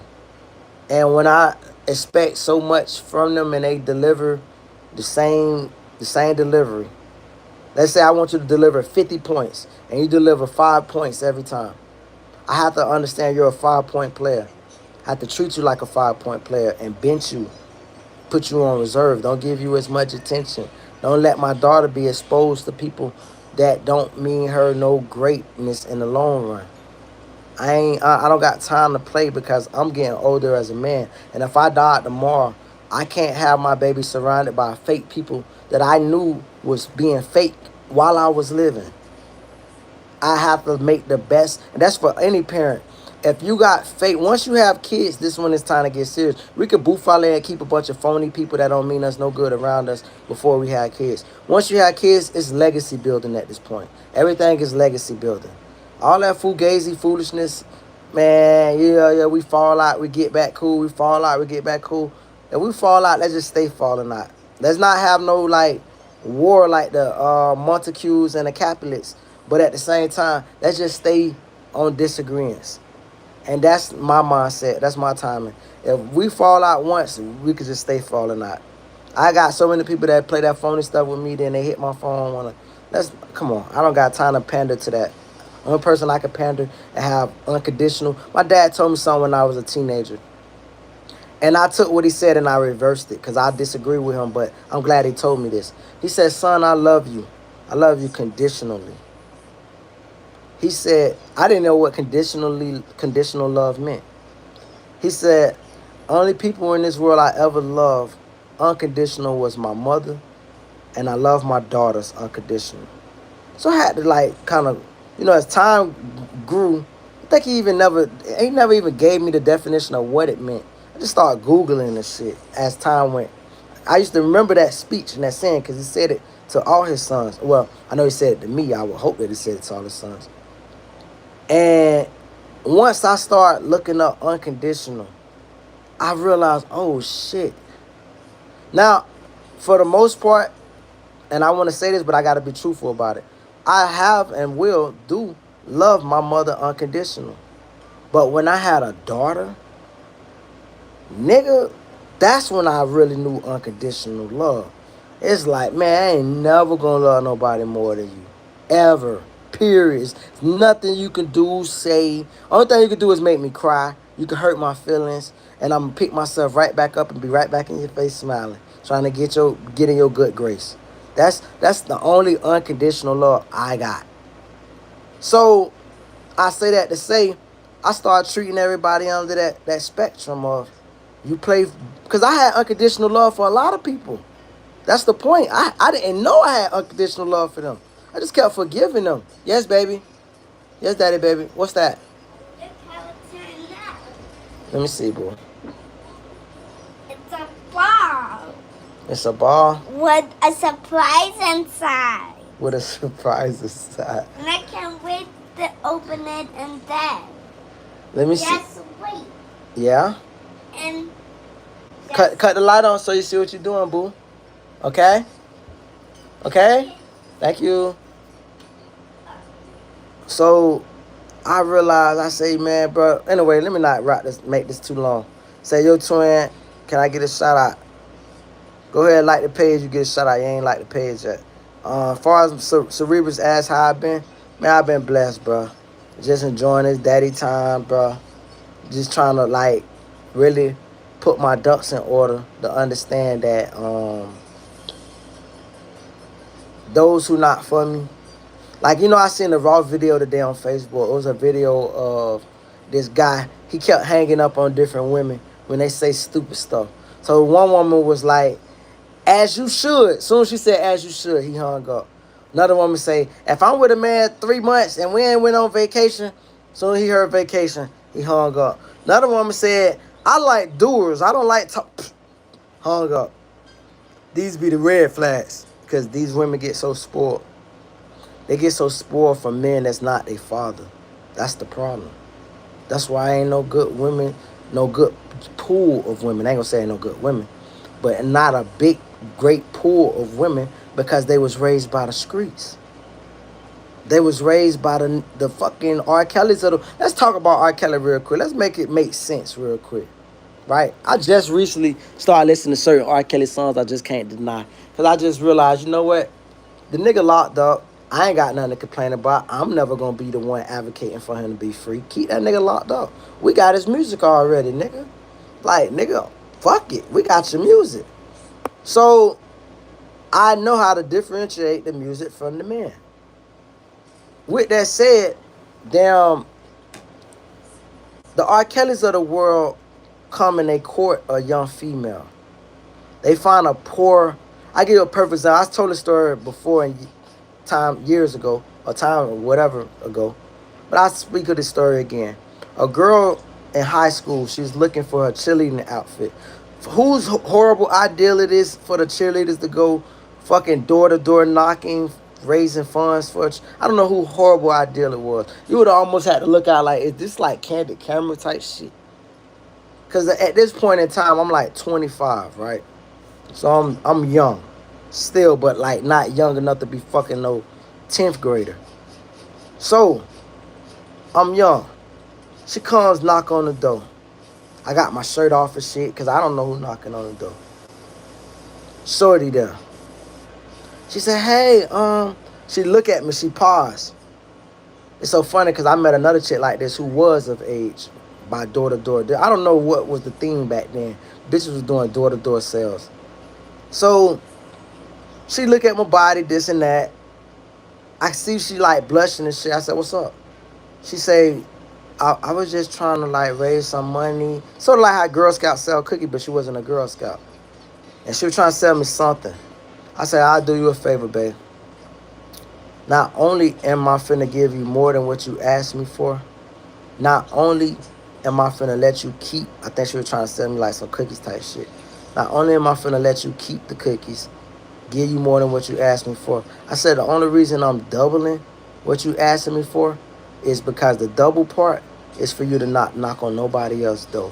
And when I expect so much from them and they deliver the same the same delivery. Let's say I want you to deliver 50 points and you deliver 5 points every time. I have to understand you're a 5 point player. I have to treat you like a 5 point player and bench you, put you on reserve. Don't give you as much attention. Don't let my daughter be exposed to people that don't mean her no greatness in the long run. I don't got time to play because I'm getting older as a man. And if I died tomorrow, I can't have my baby surrounded by fake people that I knew was being fake while I was living. I have to make the best, and that's for any parent. If you got fake, once you have kids, this one is time to get serious. We could boof out there and keep a bunch of phony people that don't mean us no good around us before we have kids. Once you have kids, it's legacy building at this point. Everything is legacy building. All that fugazi foolishness, man, yeah, we fall out, we get back cool, we fall out, we get back cool. If we fall out, let's just stay falling out. Let's not have no, like, war like the Montagues and the Capulets. But at the same time, let's just stay on disagreements. And that's my mindset. That's my timing. If we fall out once, we could just stay falling out. I got so many people that play that phony stuff with me, then they hit my phone. Let's come on. I don't got time to pander to that. Only person I can pander and have unconditional. My dad told me something when I was a teenager. And I took what he said and I reversed it because I disagree with him, but I'm glad he told me this. He said, son, I love you. I love you conditionally. He said, I didn't know what conditional love meant. He said, only people in this world I ever loved unconditional was my mother, and I love my daughters unconditional. So I had to like kind of, as time grew, I think he never even gave me the definition of what it meant. I just started Googling this shit as time went. I used to remember that speech and that saying because he said it to all his sons. Well, I know he said it to me. I would hope that he said it to all his sons. And once I start looking up unconditional, I realized, oh shit. Now, for the most part, and I want to say this, but I got to be truthful about it. I have and will do love my mother unconditional. But when I had a daughter, nigga, that's when I really knew unconditional love. It's like, man, I ain't never gonna love nobody more than you. Ever. Period. It's nothing you can do, say. Only thing you can do is make me cry. You can hurt my feelings. And I'm gonna pick myself right back up and be right back in your face smiling. Trying to get in your good grace. That's the only unconditional love I got. So I say that to say I start treating everybody under that spectrum of you play, because I had unconditional love for a lot of people. That's the point. I didn't know I had unconditional love for them. I just kept forgiving them. Yes, baby. Yes, daddy, baby. What's that? Let me see, boy. It's a ball. It's a ball? With a surprise inside. With a surprise inside. And I can't wait to open it and then. Let me see. Just wait. Yeah? And cut the light on so you see what you're doing, boo. Okay? Okay? Thank you. So I realized, I say, man, bro. Anyway, let me not make this too long. Say, yo, twin, can I get a shout out? Go ahead and like the page. You get a shout out. You ain't like the page yet. As far as Cerebrus asked how I've been, man, I've been blessed, bro. Just enjoying this daddy time, bro. Just trying to, like, really put my ducks in order to understand that those who not for me. Like, I seen a raw video today on Facebook. It was a video of this guy. He kept hanging up on different women when they say stupid stuff. So one woman was like, as you should. As soon as she said, as you should, he hung up. Another woman say, if I'm with a man 3 months and we ain't went on vacation, soon as he heard vacation, he hung up. Another woman said, I like doers. I don't like talk. hung up. These be the red flags because these women get so spoiled. They get so spoiled from men that's not their father. That's the problem. That's why ain't no good women, no good pool of women. I ain't gonna say ain't no good women, but not a big, great pool of women because they was raised by the streets. They was raised by the fucking R. Kelly's of the. Let's talk about R. Kelly real quick. Let's make it make sense real quick. Right? I just recently started listening to certain R. Kelly songs I just can't deny. Because I just realized, you know what? The nigga locked up. I ain't got nothing to complain about. I'm never going to be the one advocating for him to be free. Keep that nigga locked up. We got his music already, nigga. Like, nigga, fuck it. We got your music. So, I know how to differentiate the music from the man. With that said, damn, the R. Kellys of the world come and they court a young female. They find a poor. I give you a perfect example. I told a story before in time years ago, or time or whatever ago, but I speak of this story again. A girl in high school, she's looking for her cheerleading outfit. Whose horrible ideal it is for the cheerleaders to go fucking door to door knocking, raising funds for. I don't know who horrible ideal it was. You would almost have to look out like, is this like candid camera type shit? Cause at this point in time, I'm like 25, right? So I'm young, still, but like not young enough to be fucking no 10th grader. So I'm young. She comes knock on the door. I got my shirt off and shit, cause I don't know who knocking on the door. Shorty there. She said, "Hey, She look at me. She paused. It's so funny because I met another chick like this who was of age by door to door. I don't know what was the theme back then. Bitches was doing door to door sales. So she look at my body, this and that. I see she like blushing and shit. I said, "What's up?" She say, I was just trying to like raise some money. Sort of like how Girl Scouts sell cookies, but she wasn't a Girl Scout. And she was trying to sell me something. I said, "I'll do you a favor, babe. Not only am I finna give you more than what you asked me for, not only am I finna let you keep," I think she was trying to sell me like some cookies type shit. "Not only am I finna let you keep the cookies, give you more than what you asked me for." I said, "The only reason I'm doubling what you asking me for is because the double part is for you to not knock on nobody else's door."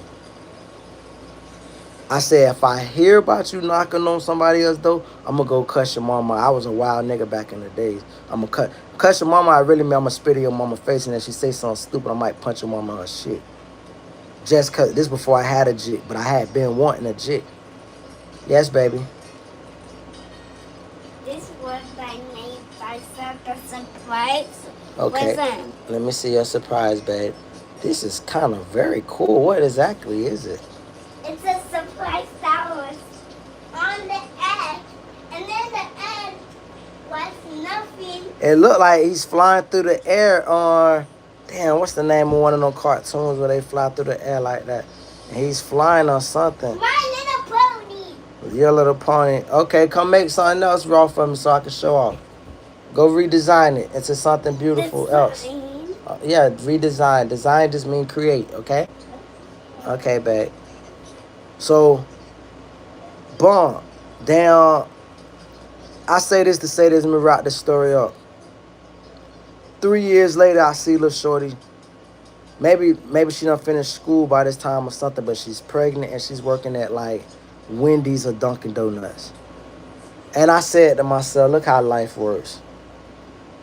I said, "If I hear about you knocking on somebody else's door, I'm going to go cuss your mama." I was a wild nigga back in the days. I'm going to cuss your mama. I really mean I'm going to spit in your mama's face, and if she say something stupid, I might punch your mama in her shit. Just because this before I had a jit, but I had been wanting a jit. Yes, baby. This was I made myself a surprise. Okay. Listen. Let me see your surprise, babe. This is kind of very cool. What exactly is it? It's a surprise that was on the edge, and then the edge was nothing. It looked like he's flying through the air on, damn, what's the name of one of them cartoons where they fly through the air like that? And he's flying on something. My Little Pony. Your Little Pony. Okay, come make something else raw for me so I can show off. Go redesign it into something beautiful else. Yeah, redesign. Design just mean create, okay? Okay, babe. So, boom. Damn. I say this to say this, let me wrap this story up. 3 years later, I see little shorty. Maybe she done finished school by this time or something, but she's pregnant and she's working at like Wendy's or Dunkin' Donuts. And I said to myself, look how life works.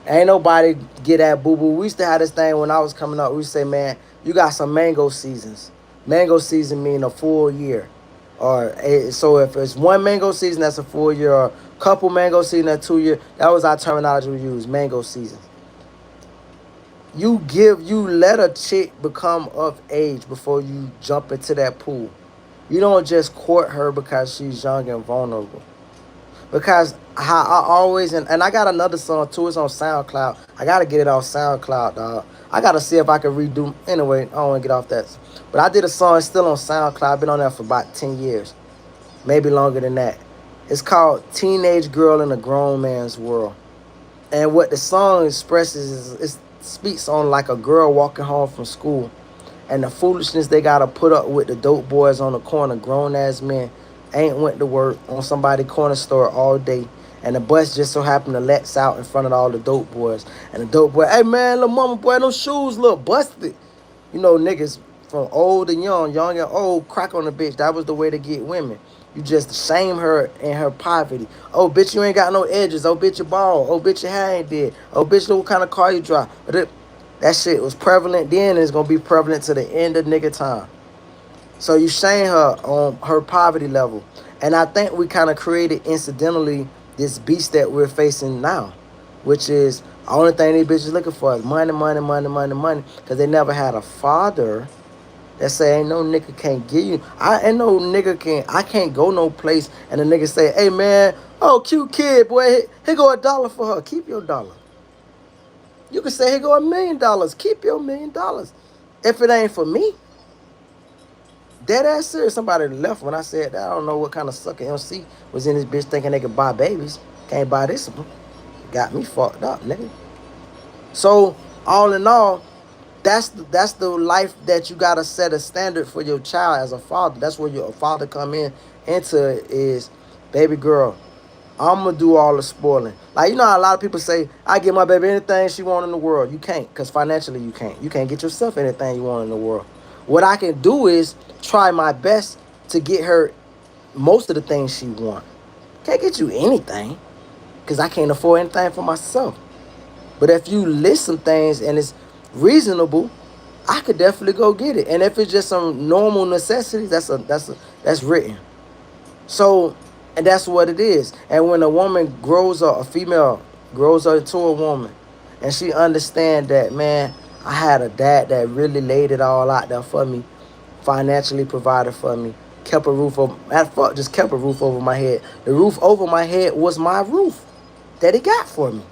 Ain't nobody get that boo-boo. We used to have this thing when I was coming up. We used to say, man, you got some mango seasons. Mango season mean a full year. Or so if it's one mango season, that's a full year. Or a couple mango season, that's 2 years. That was our terminology we use, mango seasons. You let a chick become of age before you jump into that pool. You don't just court her because she's young and vulnerable. Because how I always, and I got another song too, it's on SoundCloud. I got to get it off SoundCloud, dog. I got to see if I can redo, anyway, I don't want to get off that. But I did a song, it's still on SoundCloud. I've been on there for about 10 years. Maybe longer than that. It's called Teenage Girl in a Grown Man's World. And what the song expresses is, it speaks on like a girl walking home from school. And the foolishness they got to put up with the dope boys on the corner, grown-ass men, ain't went to work on somebody's corner store all day, and the bus just so happened to let's out in front of all the dope boys. And the dope boy, hey man, little mama boy, those shoes look busted. You know, niggas from old and young and old, crack on the bitch. That was the way to get women. You just shame her in her poverty. Oh, bitch, you ain't got no edges. Oh, bitch, you bald. Oh, bitch, your hair ain't dead. Oh, bitch, look what kind of car you drive. That shit was prevalent then, and it's gonna be prevalent to the end of nigga time. So you shame her on her poverty level. And I think we kind of created incidentally this beast that we're facing now, which is the only thing these bitches looking for is money, money, money, money, money, because they never had a father that say ain't no nigga can't give you. I can't go no place and the nigga say, hey man, oh cute kid, boy, here go $1 for her. Keep your dollar. You can say here go $1,000,000. Keep your $1,000,000. If it ain't for me. Dead ass serious. Somebody left when I said that. I don't know what kind of sucker MC was in this bitch thinking they could buy babies. Can't buy this one. Got me fucked up, nigga. So all in all, that's the life that you gotta set a standard for your child as a father. That's where your father come in into it is, baby girl, I'm gonna do all the spoiling. Like, you know how a lot of people say, I give my baby anything she want in the world. You can't, because financially you can't. You can't get yourself anything you want in the world. What I can do is try my best to get her most of the things she want. Can't get you anything, because I can't afford anything for myself. But if you list some things and it's reasonable, I could definitely go get it. And if it's just some normal necessities, that's written. So, and that's what it is. And when a woman grows up, a female grows up into a woman, and she understand that, man, I had a dad that really laid it all out there for me, financially provided for me, kept a roof over, just kept a roof over my head. The roof over my head was my roof that he got for me.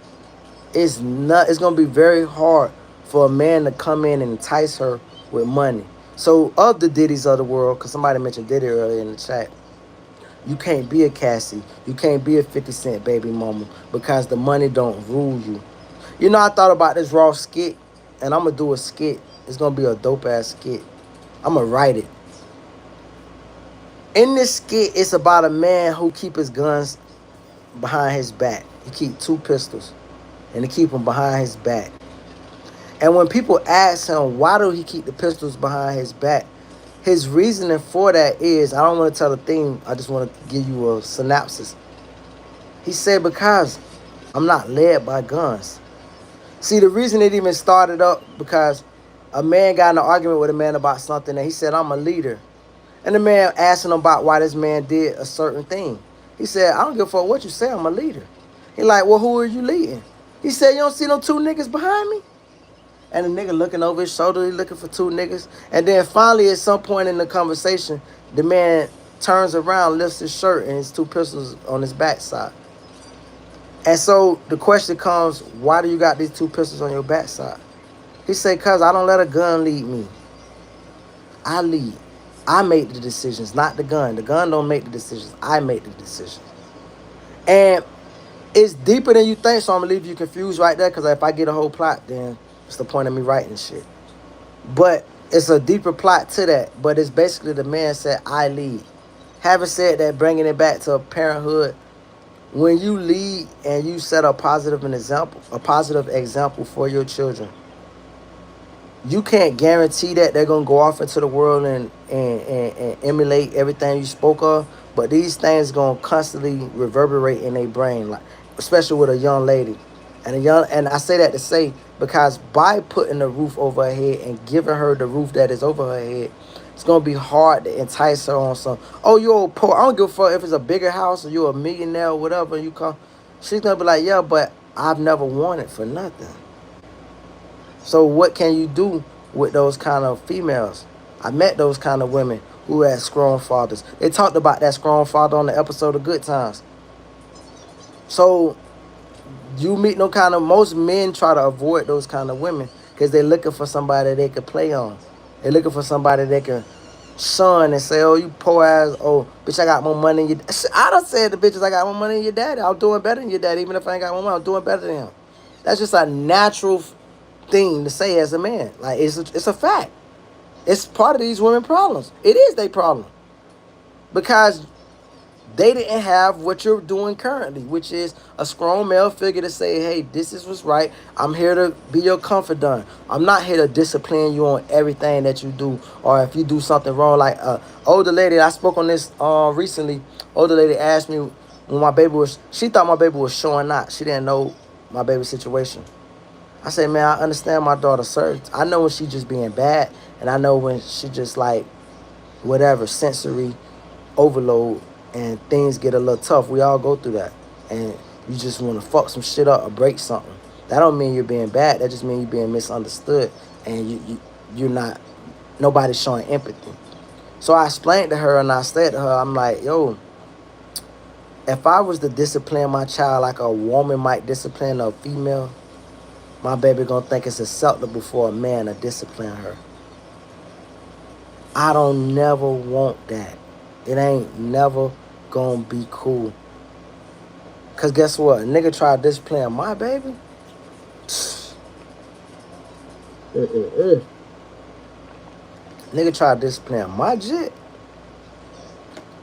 It's gonna be very hard for a man to come in and entice her with money. So of the Diddy's of the world, because somebody mentioned Diddy earlier in the chat, you can't be a Cassie, you can't be a 50 Cent baby mama, because the money don't rule you. You know, I thought about this raw skit, and I'm gonna do a skit. It's gonna be a dope ass skit. I'm gonna write it. In this skit, it's about a man who keep his guns behind his back. He keep 2 pistols, and he keep them behind his back. And when people ask him, why do he keep the pistols behind his back? His reasoning for that is, I don't want to tell the theme, I just want to give you a synopsis. He said, because I'm not led by guns. See, the reason it even started up, because a man got in an argument with a man about something, and he said, I'm a leader. And the man asked him about why this man did a certain thing. He said, I don't give a fuck what you say, I'm a leader. He like, well, who are you leading? He said, you don't see no 2 niggas behind me? And the nigga looking over his shoulder, he looking for 2 niggas. And then finally, at some point in the conversation, the man turns around, lifts his shirt, and his 2 pistols on his backside. And so the question comes, why do you got these 2 pistols on your backside? He said, cause I don't let a gun lead me. I lead. I make the decisions, not the gun. The gun don't make the decisions. I make the decisions. And it's deeper than you think, so I'm gonna leave you confused right there, because if I get a whole plot, then it's the point of me writing shit. But it's a deeper plot to that. But it's basically the man said, I lead. Having said that, bringing it back to parenthood, when you lead and you set a positive example for your children, you can't guarantee that they're gonna go off into the world and emulate everything you spoke of. But these things gonna constantly reverberate in their brain, like especially with a young lady. And I say that to say, because by putting the roof over her head and giving her the roof that is over her head, it's gonna be hard to entice her on some, oh, you're poor, I don't give a fuck if it's a bigger house or you're a millionaire or whatever you call. She's gonna be like, yeah, but I've never wanted for nothing. So what can you do with those kind of females? I met those kind of women who had strong fathers. They talked about that strong father on the episode of Good Times. So you meet no kind of, most men try to avoid those kind of women because they're looking for somebody they could play on. They're looking for somebody they can shun and say, oh, you poor ass, oh, bitch, I got more money than you. I done said to bitches, I got more money than your daddy. I'm doing better than your daddy. Even if I ain't got more money, I'm doing better than him. That's just a natural thing to say as a man. Like, it's a fact. It's part of these women problems. It is their problem. Because They didn't have what you're doing currently, which is a strong male figure to say, hey, this is what's right. I'm here to be your confidant. I'm not here to discipline you on everything that you do. Or if you do something wrong, like older lady, I spoke on this recently. Older lady asked me when my baby was, she thought my baby was showing out. She didn't know my baby's situation. I said, man, I understand my daughter's surge. I know when she just being bad, and I know when she just like whatever sensory overload and things get a little tough. We all go through that, and you just want to fuck some shit up or break something. That don't mean you're being bad. That just means you're being misunderstood, and you're not. Nobody's showing empathy. So I explained to her, and I said to her, I'm like, yo, if I was to discipline my child like a woman might discipline a female, my baby gonna think it's acceptable for a man to discipline her. I don't never want that. It ain't never gonna be cool. Cause guess what? A nigga try to discipline my baby. Nigga try to discipline my jit.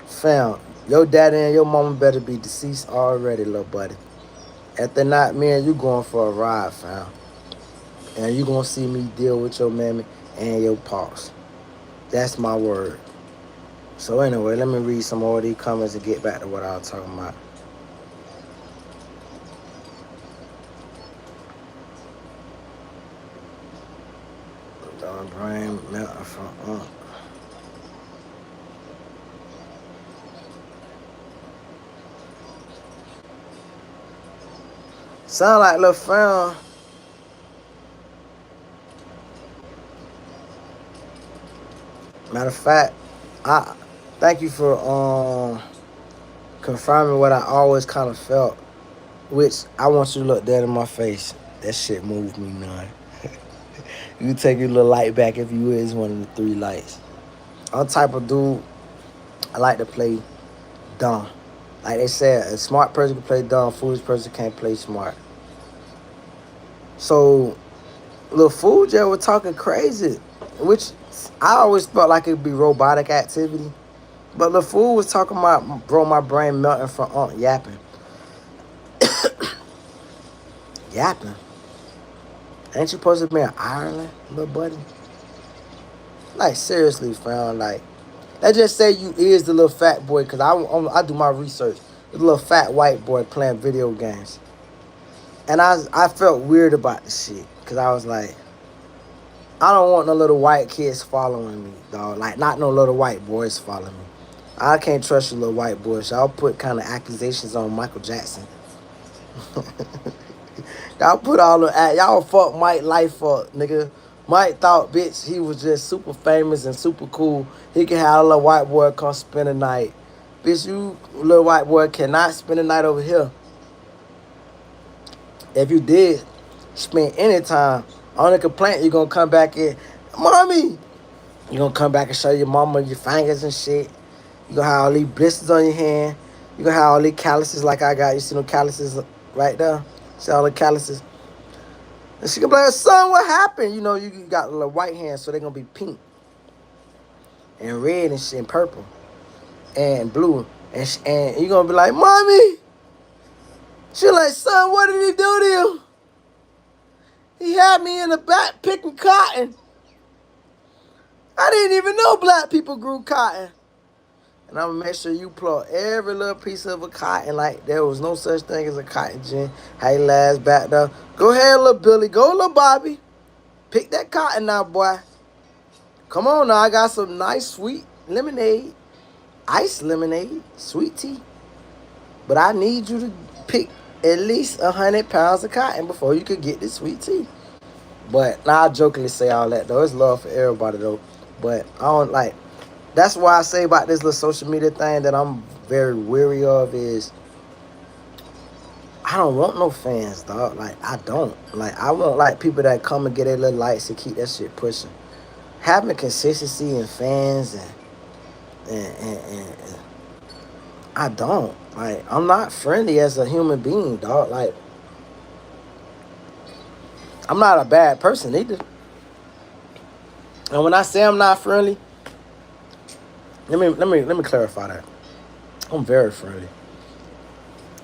Fam, your daddy and your mama better be deceased already, little buddy. If they're not, me and you going for a ride, fam. And you gonna see me deal with your mammy and your pops. That's my word. So anyway, let me read some more of these comments and get back to what I was talking about. Brain melting from Sound like little fam. Matter of fact, I thank you for confirming what I always kind of felt, which I want you to look dead in my face. That shit moved me none. You can take your little light back if you is one of the three lights. I'm the type of dude, I like to play dumb. Like they said, a smart person can play dumb, a foolish person can't play smart. So, little fool Joe was talking crazy, which I always felt like it'd be robotic activity. But the fool was talking about, bro, my brain melting from yapping. Yapping? Ain't you supposed to be in Ireland, little buddy? Like, seriously, fam. Like, let's just say you is the little fat boy, because I do my research. The little fat white boy playing video games. And I felt weird about the shit, because I was like, I don't want no little white kids following me, dog. Like, not no little white boys following me. I can't trust you little white boys. Y'all put kind of accusations on Michael Jackson. Y'all put all the y'all fuck Mike life up, nigga. Mike thought, bitch, he was just super famous and super cool. He could have a little white boy come spend the night. Bitch, you little white boy cannot spend the night over here. If you did spend any time, only complaint, you're gonna come back in, mommy. You're gonna come back and show your mama your fingers and shit. You're gonna have all these blisters on your hand. You're gonna have all these calluses like I got. You see no calluses right there? See all the calluses? And she can be like, son, what happened? You know, you got a little white hands, so they're gonna be pink and red and shit and purple and blue. And you're gonna be like, mommy. She like, son, what did he do to you? He had me in the back picking cotton. I didn't even know black people grew cotton. And I'm gonna make sure you pluck every little piece of a cotton like there was no such thing as a cotton gin. How you last back there. Go ahead, little Billy. Go, little Bobby. Pick that cotton now, boy. Come on now. I got some nice sweet lemonade. Iced lemonade. Sweet tea. But I need you to pick at least 100 pounds of cotton before you could get this sweet tea. But now I jokingly say all that though. It's love for everybody though. But I don't like. That's why I say about this little social media thing that I'm very weary of is I don't want no fans, dog. Like, I don't. Like, I want, like, people that come and get their little lights and keep that shit pushing. Having consistency in fans and I don't. Like, I'm not friendly as a human being, dog. Like, I'm not a bad person either. And when I say I'm not friendly, let me clarify that. I'm very friendly.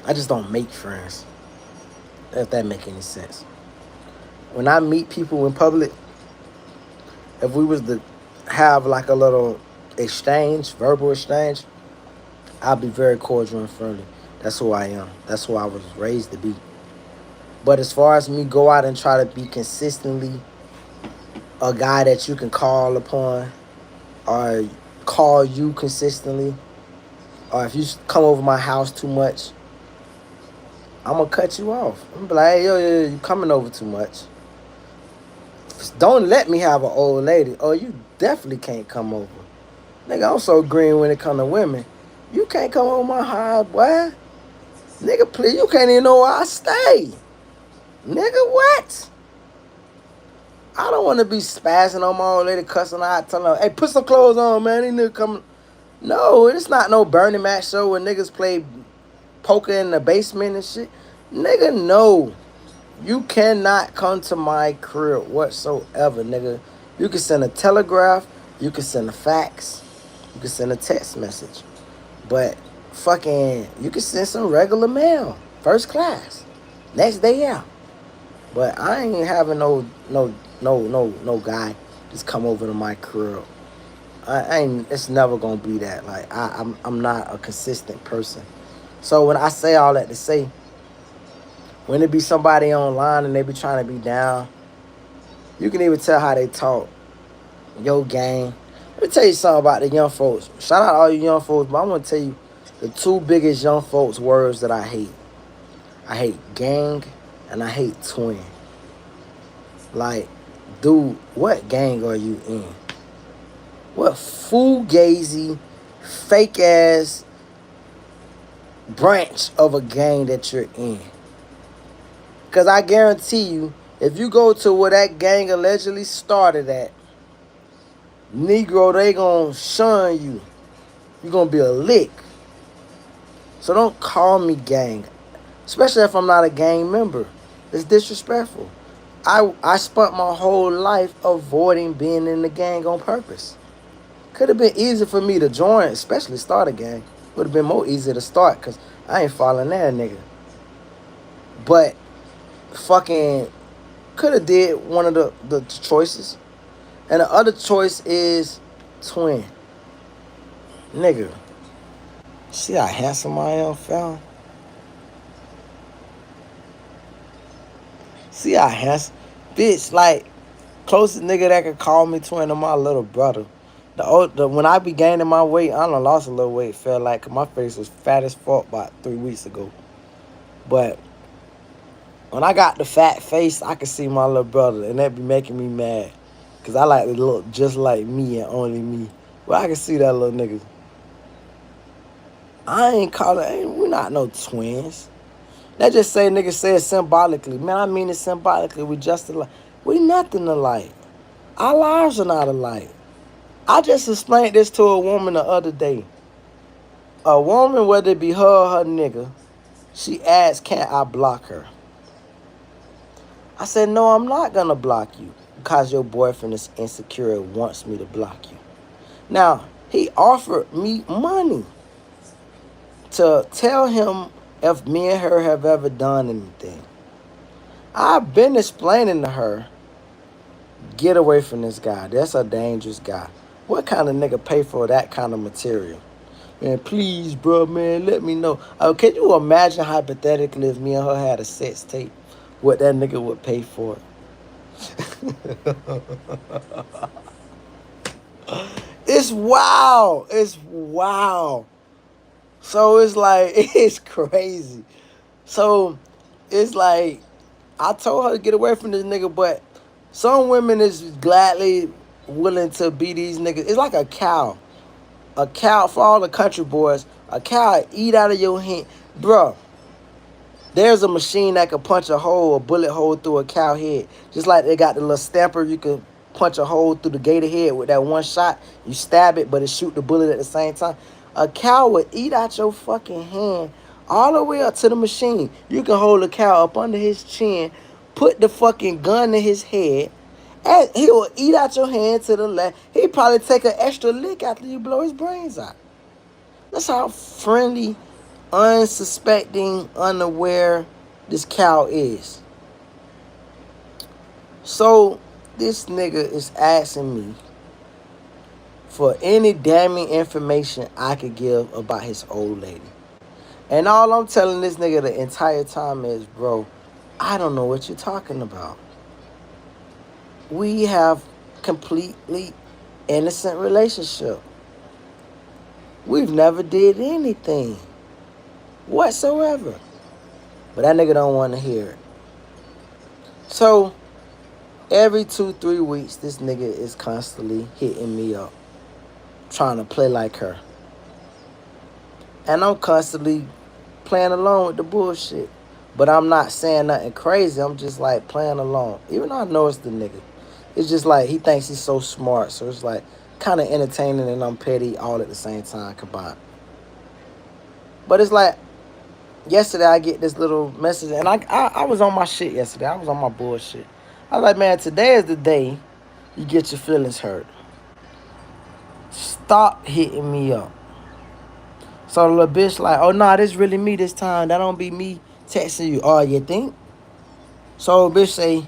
I just don't make friends. If that make any sense. When I meet people in public, if we was to have like a little exchange, verbal exchange, I'll be very cordial and friendly. That's who I am. That's who I was raised to be. But as far as me go out and try to be consistently a guy that you can call upon or call you consistently, or if you come over my house too much, I'm gonna cut you off. I'm gonna be like, hey, yo, you coming over too much. Don't let me have an old lady. Oh, you definitely can't come over. Nigga, I'm so green when it come to women. You can't come over my house, boy. Nigga, please, you can't even know where I stay. Nigga, what? I don't want to be spazzing on my old lady, cussing out, telling her, hey, put some clothes on, man. These niggas coming. No, it's not no Burning Man show where niggas play poker in the basement and shit. Nigga, no. You cannot come to my crib whatsoever, nigga. You can send a telegraph, you can send a fax, you can send a text message. But fucking, you can send some regular mail, first class, next day out. But I ain't having no guy just come over to my crib. I ain't. It's never gonna be that. Like I'm not a consistent person. So when I say all that to say, when it be somebody online and they be trying to be down, you can even tell how they talk. Yo, gang. Let me tell you something about the young folks. Shout out to all you young folks, but I'm gonna tell you the two biggest young folks words that I hate. I hate gang and I hate twin. Like, dude, what gang are you in? What fugazi, fake ass branch of a gang that you're in? Because I guarantee you, if you go to where that gang allegedly started at, Negro, they gonna shun you. You're gonna be a lick. So don't call me gang. Especially if I'm not a gang member. It's disrespectful. I spent my whole life avoiding being in the gang on purpose. Could have been easy for me to join, especially start a gang. Would have been more easy to start because I ain't following that nigga. But fucking could have did one of the choices. And the other choice is twin. Nigga. See how handsome I am, fam? See how handsome? Bitch, like, closest nigga that could call me twin to my little brother. When I be gaining my weight, I done lost a little weight, felt like, 'cause my face was fat as fuck about 3 weeks ago. But when I got the fat face, I could see my little brother, and that be making me mad. Because I like to look just like me and only me. Well, I can see that little nigga. We not no twins. That just say niggas say it symbolically. Man, I mean it symbolically. We just alike. We nothing alike. Our lives are not alike. I just explained this to a woman the other day. A woman, whether it be her or her nigga, she asked, can't I block her? I said, no, I'm not going to block you because your boyfriend is insecure and wants me to block you. Now, he offered me money to tell him if me and her have ever done anything. I've been explaining to her, get away from this guy. That's a dangerous guy. What kind of nigga pay for that kind of material? Man, please, bro, man, let me know. Can you imagine hypothetically if me and her had a sex tape, what that nigga would pay for it? It's wild. It's wild. So it's like, it's crazy. So it's like, I told her to get away from this nigga, but some women is gladly willing to be these niggas. It's like a cow. A cow, for all the country boys, a cow eat out of your hand. Bruh, there's a machine that can punch a bullet hole through a cow head. Just like they got the little stamper, you can punch a hole through the gator head with that one shot. You stab it, but it shoot the bullet at the same time. A cow would eat out your fucking hand all the way up to the machine. You can hold a cow up under his chin, put the fucking gun in his head, and he will eat out your hand to the left. He probably take an extra lick after you blow his brains out. That's how friendly, unsuspecting, unaware this cow is. So this nigga is asking me for any damning information I could give about his old lady. And all I'm telling this nigga the entire time is, bro, I don't know what you're talking about. We have completely innocent relationship. We've never did anything whatsoever. But that nigga don't want to hear it. So every 2-3 weeks, this nigga is constantly hitting me up, trying to play like her. And I'm constantly playing along with the bullshit. But I'm not saying nothing crazy. I'm just like playing along. Even though I know it's the nigga. It's just like he thinks he's so smart. So it's like kind of entertaining and I'm petty all at the same time combined. But it's like yesterday I get this little message. And I was on my shit yesterday. I was on my bullshit. I was like, man, today is the day you get your feelings hurt. Stop hitting me up. So the little bitch like, oh, nah, this really me this time. That don't be me texting you. Oh, you think? So the bitch say,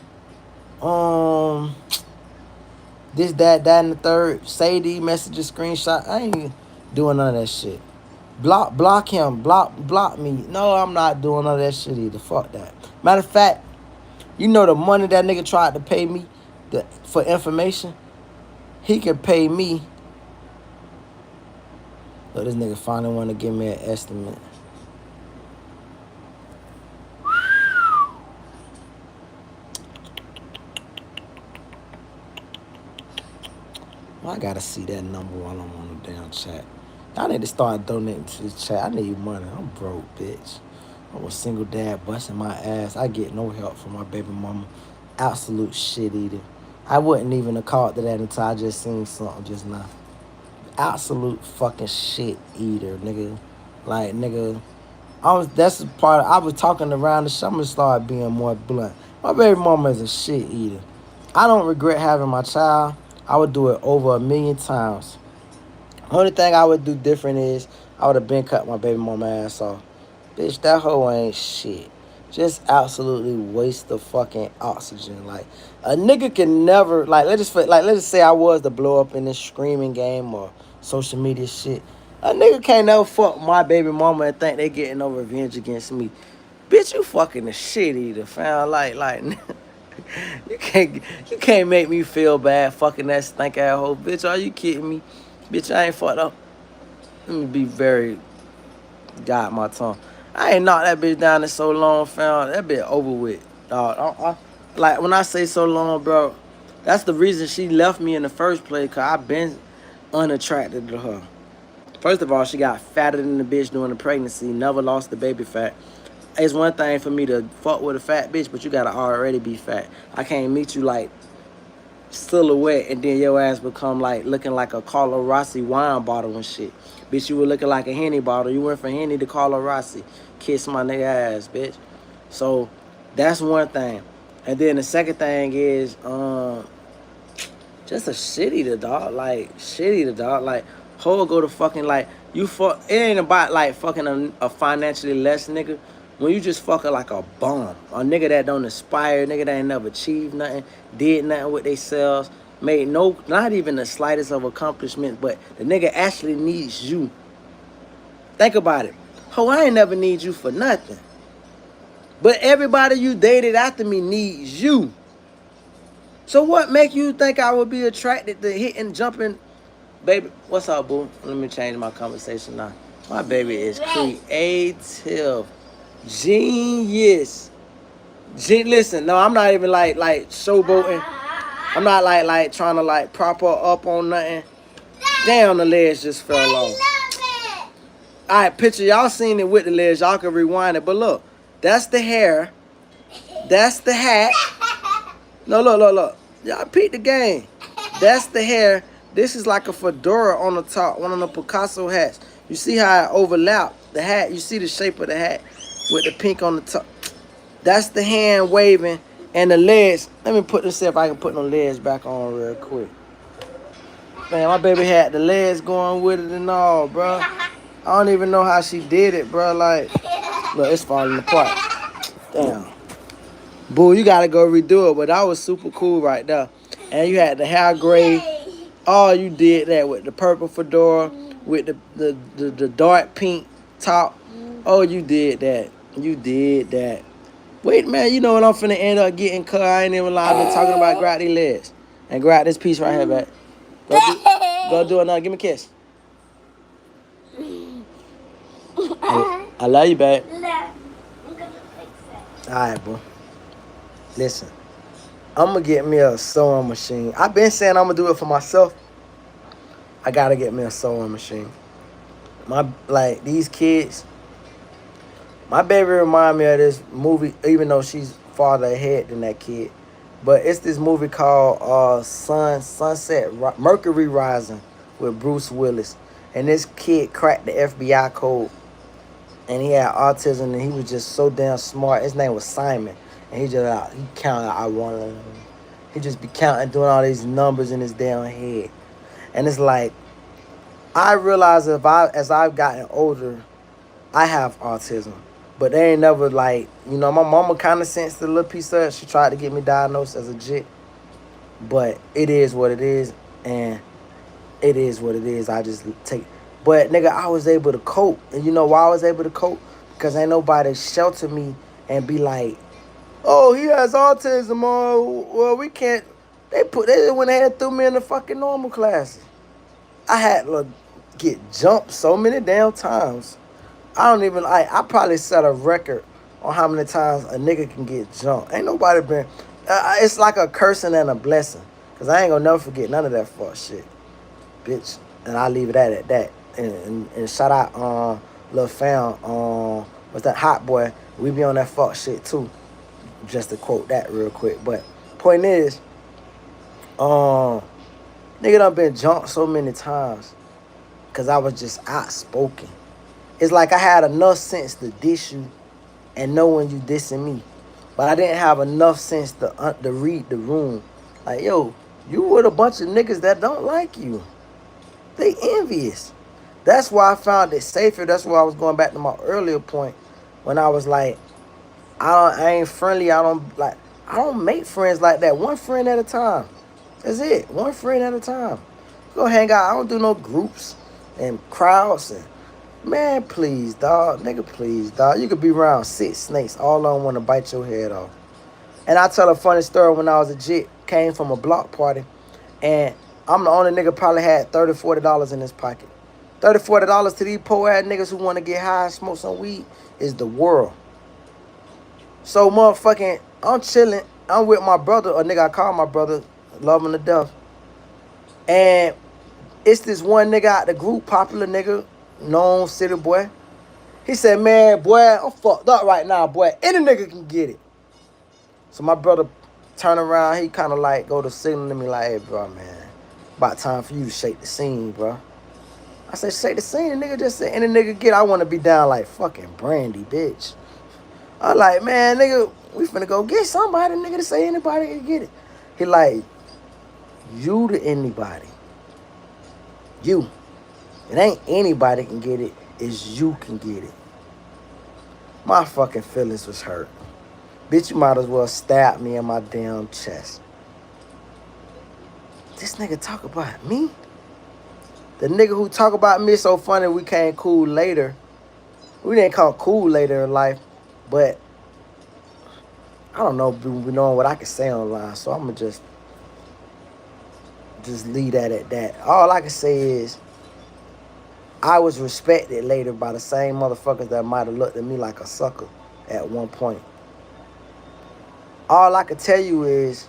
this, that, and the third. Say these messages, screenshot. I ain't doing none of that shit. Block him. Block me. No, I'm not doing none of that shit either. Fuck that. Matter of fact, you know the money that nigga tried to pay me for information? He could pay me. Look, this nigga finally want to give me an estimate. Well, I gotta see that number while I'm on the damn chat. Y'all need to start donating to this chat. I need money. I'm broke, bitch. I'm a single dad busting my ass. I get no help from my baby mama. Absolute shit eater. I wouldn't even have called to that until I just seen something just now. Absolute fucking shit eater, nigga. Like, nigga. That's the part. I was talking around the shit. I'm gonna start being more blunt. My baby mama is a shit eater. I don't regret having my child. I would do it over 1,000,000 times. Only thing I would do different is I would have been cut my baby mama ass off. Bitch, that hoe ain't shit. Just absolutely waste the fucking oxygen. Like, a nigga can never, let's just say I was to blow up in this screaming game or social media shit. A nigga can't never fuck my baby mama and think they getting no revenge against me. Bitch, you fucking the shit eater, fam. Like you can't make me feel bad fucking that stink ass hoe. Bitch, are you kidding me? Bitch, I ain't fucked up. Let me be very God my tongue. I ain't knocked that bitch down in so long, fam. That bitch over with, dog. Like, when I say so long, bro, that's the reason she left me in the first place, because I been unattracted to her. First of all, she got fatter than the bitch during the pregnancy, never lost the baby fat. It's one thing for me to fuck with a fat bitch, but you gotta already be fat. I can't meet you like silhouette and then your ass become like looking like a Carlo Rossi wine bottle and shit. Bitch, you were looking like a Henny bottle. You went from Henny to Carlo Rossi. Kiss my nigga ass, bitch. So that's one thing. And then the second thing is just a shit eater, dog. Like, shit eater, dog. Like, hoe go to fucking, like, you fuck. It ain't about like fucking a financially less nigga. When you just fucking like a bum, a nigga that don't inspire, nigga that ain't never achieved nothing, did nothing with themselves, made no, not even the slightest of accomplishment, but the nigga actually needs you. Think about it. Ho, I ain't never need you for nothing. But everybody you dated after me needs you. So what make you think I would be attracted to hitting, jumping? Baby, what's up, boo? Let me change my conversation now. My baby is creative. Genius. Listen, no, I'm not even like showboating. I'm not like trying to like prop her up on nothing. Damn, the legs just fell off. Alright, picture, y'all seen it with the legs. Y'all can rewind it. But look, that's the hair. That's the hat. No, look. Y'all peep the game. That's the hair. This is like a fedora on the top, one of the Picasso hats. You see how it overlapped the hat? You see the shape of the hat with the pink on the top. That's the hand waving and the legs. Let me put this, see if I can put no legs back on real quick. Man, my baby had the legs going with it and all, bro. I don't even know how she did it, bro. Like, look, it's falling apart. Damn. Boo, you gotta go redo it, but that was super cool right there. And you had the hair gray. Oh, you did that with the purple fedora, with the dark pink top. Oh, you did that. You did that. Wait, man, you know what I'm finna end up getting, cuz I ain't even lie. I've been talking about grab these legs. And grab this piece right here, back. Go do another. Give me a kiss. I love you, babe. Look, I'm gonna fix it. Alright, bro. Listen. I'm gonna get me a sewing machine. I've been saying I'm gonna do it for myself. I gotta get me a sewing machine. Like these kids, my baby remind me of this movie, even though she's farther ahead than that kid. But it's this movie called Mercury Rising with Bruce Willis. And this kid cracked the FBI code. And he had autism and he was just so damn smart. His name was Simon. And he counted I wanted. He just be counting, doing all these numbers in his damn head. And it's like, I realize as I've gotten older, I have autism. But they ain't never like, my mama kind of sensed a little piece of it. She tried to get me diagnosed as a jit. But it is what it is. And it is what it is. I just take. But, nigga, I was able to cope. And you know why I was able to cope? Because ain't nobody shelter me and be like, oh, he has autism. Oh, well, we can't. They went ahead and threw me in the fucking normal classes. I had to get jumped so many damn times. I probably set a record on how many times a nigga can get jumped. Ain't nobody been, it's like a cursing and a blessing. Because I ain't gonna never forget none of that fuck shit, bitch. And I'll leave it at that. And shout out, Lil Fam, what's that, Hot Boy. We be on that fuck shit too. Just to quote that real quick. But point is, nigga done been jumped so many times. Because I was just outspoken. It's like I had enough sense to diss you and know when you dissing me. But I didn't have enough sense to read the room. Like, yo, you with a bunch of niggas that don't like you. They envious. That's why I found it safer. That's why I was going back to my earlier point when I was like, I ain't friendly. I don't make friends like that. One friend at a time. That's it. One friend at a time. Go hang out. I don't do no groups and crowds and man, please, dog. Nigga, please, dog. You could be around 6 snakes. All of them want to bite your head off. And I tell a funny story when I was a jit. Came from a block party. And I'm the only nigga probably had $30, $40 in his pocket. $30, $40 to these poor ass niggas who want to get high and smoke some weed is the world. So, motherfucking, I'm chilling. I'm with my brother, a nigga I call my brother, love him to death. And it's this one nigga out the group, popular nigga, known city boy. He said, man, boy, I'm fucked up right now, boy. Any nigga can get it. So my brother turn around, he kind of like go to signal to me like, hey, bro, man, about time for you to shake the scene, bro. I said, shake the scene. The nigga just said, any nigga get it. I want to be down like fucking Brandy, bitch. I like, man, nigga, we finna go get somebody, nigga, to say anybody can get it. He like, you to anybody. You. It ain't anybody can get it. It's you can get it. My fucking feelings was hurt. Bitch, you might as well stab me in my damn chest. This nigga talk about me? The nigga who talk about me so funny we came cool later. We didn't come cool later in life. But I don't know, knowing what I can say online. So I'm going to just leave that at that. All I can say is I was respected later by the same motherfuckers that might have looked at me like a sucker at one point. All I can tell you is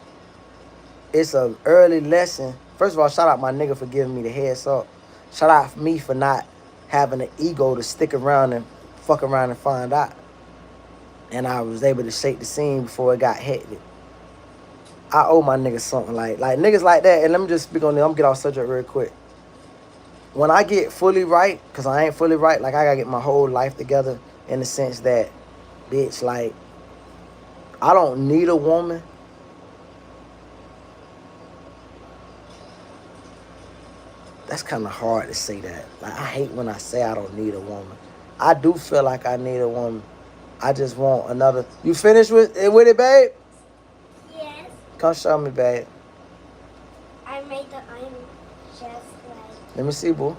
it's an early lesson. First of all, shout out my nigga for giving me the heads up. Shout out me for not having an ego to stick around and fuck around and find out. And I was able to shake the scene before it got hectic. I owe my niggas something like niggas like that. And let me just speak on this. I'm gonna get off subject real quick. When I get fully right, because I ain't fully right, like I gotta get my whole life together in the sense that, bitch, like, I don't need a woman. That's kind of hard to say that. Like, I hate when I say I don't need a woman. I do feel like I need a woman. I just want another. You finished with it, babe? Yes. Come show me, babe. I made the iron just like. Let me see, boo.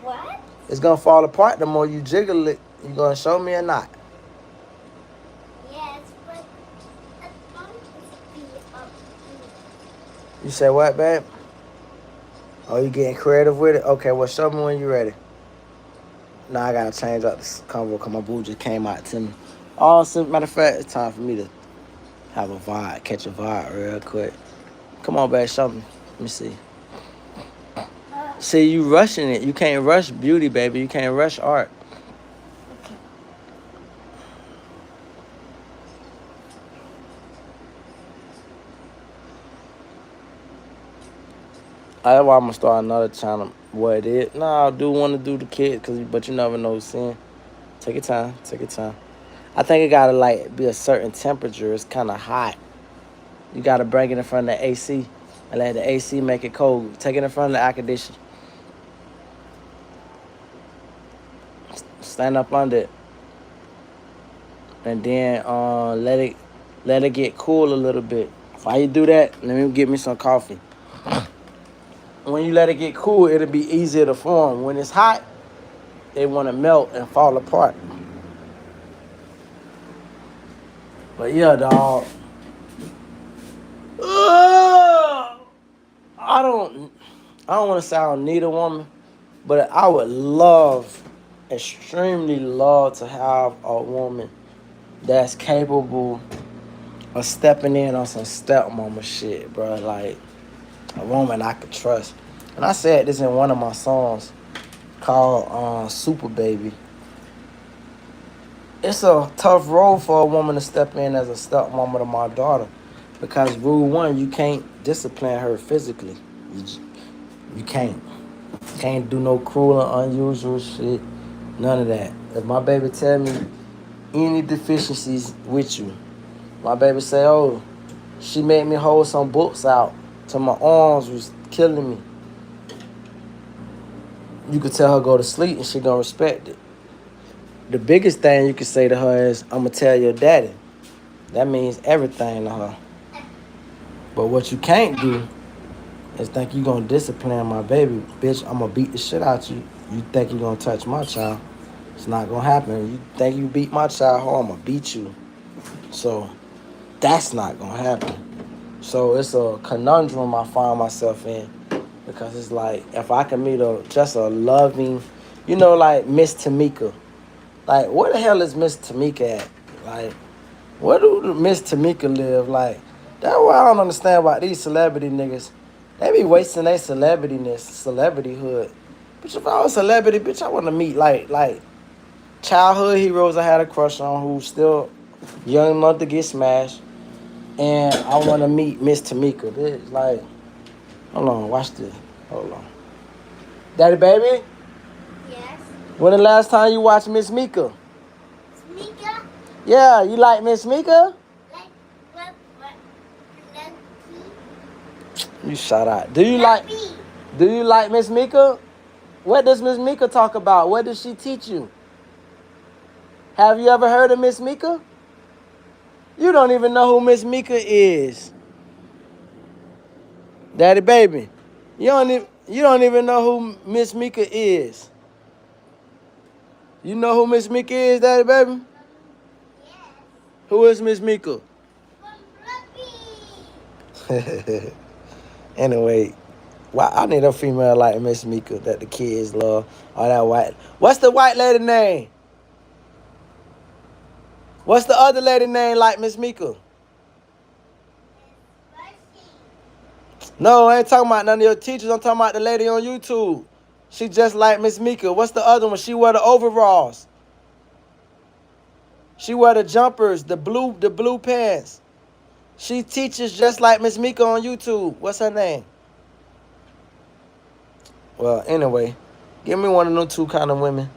What? It's gonna fall apart the more you jiggle it. You gonna show me or not? Yes, but I want it to be up. You said what, babe? Oh, you getting creative with it? Okay, well, show me when you're ready. Now I gotta change up this convo because my boo just came out to me. Oh, so, matter of fact, it's time for me to have a vibe, catch a vibe real quick. Come on, babe, show me. Let me see. See, you rushing it. You can't rush beauty, baby. You can't rush art. Okay. That's why I'm gonna start another channel. What it is? No, I do want to do the kids, but you never know who's seeing. Take your time. Take your time. I think it gotta like be a certain temperature. It's kind of hot. You gotta bring it in front of the AC and let the AC make it cold. Take it in front of the air conditioner. Stand up under it, and then let it get cool a little bit. While you do that, let me get me some coffee. When you let it get cool, it'll be easier to form. When it's hot, they want to melt and fall apart. But yeah, dog. I don't want to say I don't need a woman, but I would extremely love to have a woman that's capable of stepping in on some stepmama shit, bro. Like a woman I could trust. And I said this in one of my songs called Super Baby. It's a tough role for a woman to step in as a stepmama to my daughter. Because rule one, you can't discipline her physically. You can't. Can't do no cruel or unusual shit. None of that. If my baby tell me any deficiencies with you, my baby say, oh, she made me hold some books out till my arms was killing me. You could tell her go to sleep and she gonna respect it. The biggest thing you can say to her is, I'm gonna tell your daddy. That means everything to her. But what you can't do is think you gonna discipline my baby. Bitch, I'm gonna beat the shit out you. You think you gonna touch my child. It's not gonna happen. You think you beat my child, I'm gonna beat you. So that's not gonna happen. So it's a conundrum I find myself in. Because it's like, if I can meet just a loving, like Miss Tamika. Like, where the hell is Miss Tamika at? Like, where do Miss Tamika live? Like, that's what I don't understand about these celebrity niggas. They be wasting their celebrityhood. Bitch, if I was a celebrity, bitch, I want to meet, like, childhood heroes I had a crush on who still young enough to get smashed. And I want to meet Miss Tamika. Bitch, like, hold on, watch this. Hold on. Daddy, baby? Yes. When the last time you watched Miss Mika? Mika? Yeah, you like Miss Mika? Like what? You shout out. Do Lucky. you like Miss Mika? What does Miss Mika talk about? What does she teach you? Have you ever heard of Miss Mika? You don't even know who Miss Mika is. Daddy, baby. You don't even know who Miss Mika is. You know who Miss Mika is, Daddy, baby? Yes. Who is Miss Mika? Lucky. Anyway, I need a female like Miss Mika that the kids love. All that white. What's the white lady name? What's the other lady name like Miss Mika? No, I ain't talking about none of your teachers. I'm talking about the lady on YouTube. She just like Miss Mika. What's the other one? She wear the overalls. She wear the jumpers, the blue pants. She teaches just like Miss Mika on YouTube. What's her name? Well, anyway, give me one of them two kind of women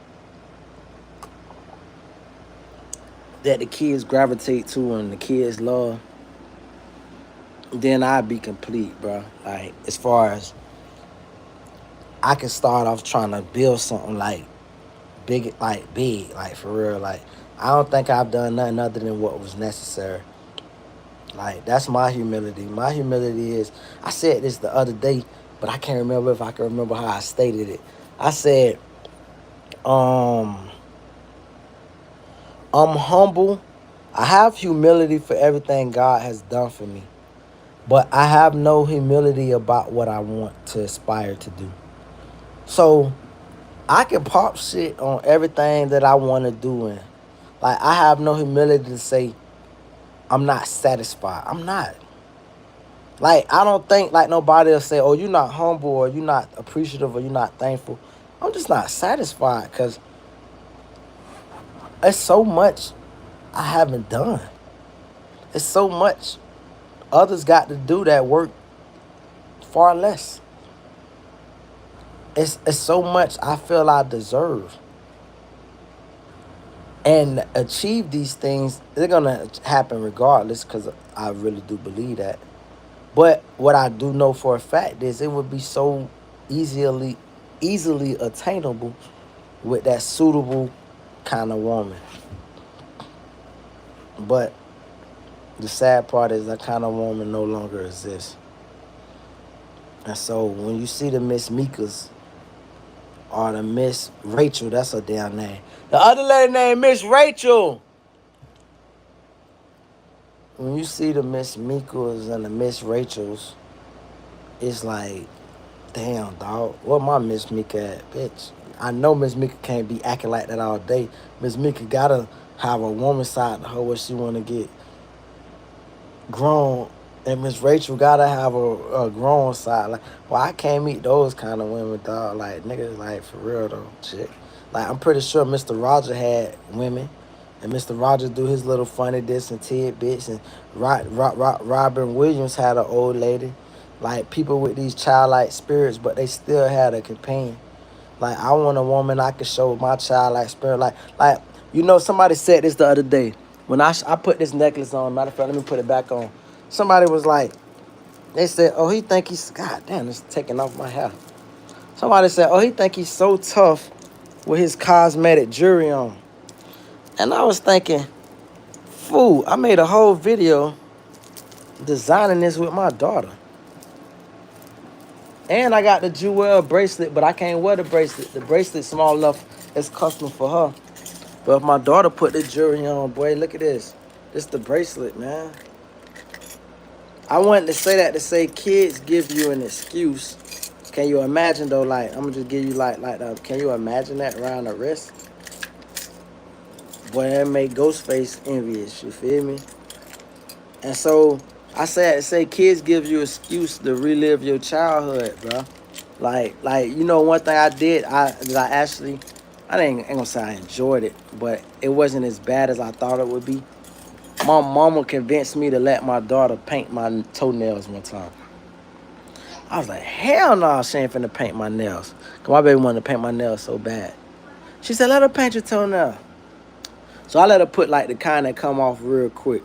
that the kids gravitate to and the kids love. Then I'd be complete, bro. Like, as far as I can start off trying to build something like big, like for real. Like I don't think I've done nothing other than what was necessary. Like that's my humility. My humility is I said this the other day, but I can't remember if I can remember how I stated it. I said, um, I'm humble. I have humility for everything God has done for me, but I have no humility about what I want to aspire to do. So I can pop shit on everything that I want to do, and like I have no humility to say I'm not satisfied. I'm not. Like I don't think like nobody will say, "Oh, you're not humble, or you're not appreciative, or you're not thankful." I'm just not satisfied because it's so much I haven't done. It's so much others got to do that work far less. It's so much I feel I deserve. And achieve these things, they're gonna happen regardless, because I really do believe that. But what I do know for a fact is it would be so easily attainable with that suitable kind of woman. But the sad part is that kind of woman no longer exists. And so when you see the Miss Mikas or the Miss Rachel, that's her damn name. The other lady named Miss Rachel. When you see the Miss Mikas and the Miss Rachels, it's like, damn, dog. What my Miss Mika at, bitch? I know Miss Mika can't be acting like that all day. Miss Mika gotta have a woman side to her where she wanna get grown, and Miss Rachel gotta have a grown side. Like, well, I can't meet those kind of women, dog. Like, niggas, like for real though, shit. Like, I'm pretty sure Mr. Roger had women, and Mr. Roger do his little funny this and tidbits, and Robin Williams had an old lady. Like people with these childlike spirits, but they still had a companion. Like I want a woman I can show my childlike spirit. Somebody said this the other day when I put this necklace on. Matter of fact, let me put it back on. Somebody was like, they said, "Oh, he think he's God damn, it's taking off my hair." Somebody said, "Oh, he think he's so tough with his cosmetic jewelry on," and I was thinking, "Fool, I made a whole video designing this with my daughter." And I got the jewel bracelet, but I can't wear the bracelet. The bracelet's small enough. It's custom for her. But if my daughter put the jewelry on, boy, look at this. This the bracelet, man. I wanted to say that to say kids give you an excuse. Can you imagine though? Like I'm gonna just give you can you imagine that around the wrist? Boy, that make Ghostface envious. You feel me? And so I said to say kids give you an excuse to relive your childhood, bro. One thing I did, I ain't gonna say I enjoyed it, but it wasn't as bad as I thought it would be. My mama convinced me to let my daughter paint my toenails one time. I was like, hell no, she ain't finna paint my nails. Cause my baby wanted to paint my nails so bad. She said, let her paint your toenail. So I let her put like the kind that come off real quick.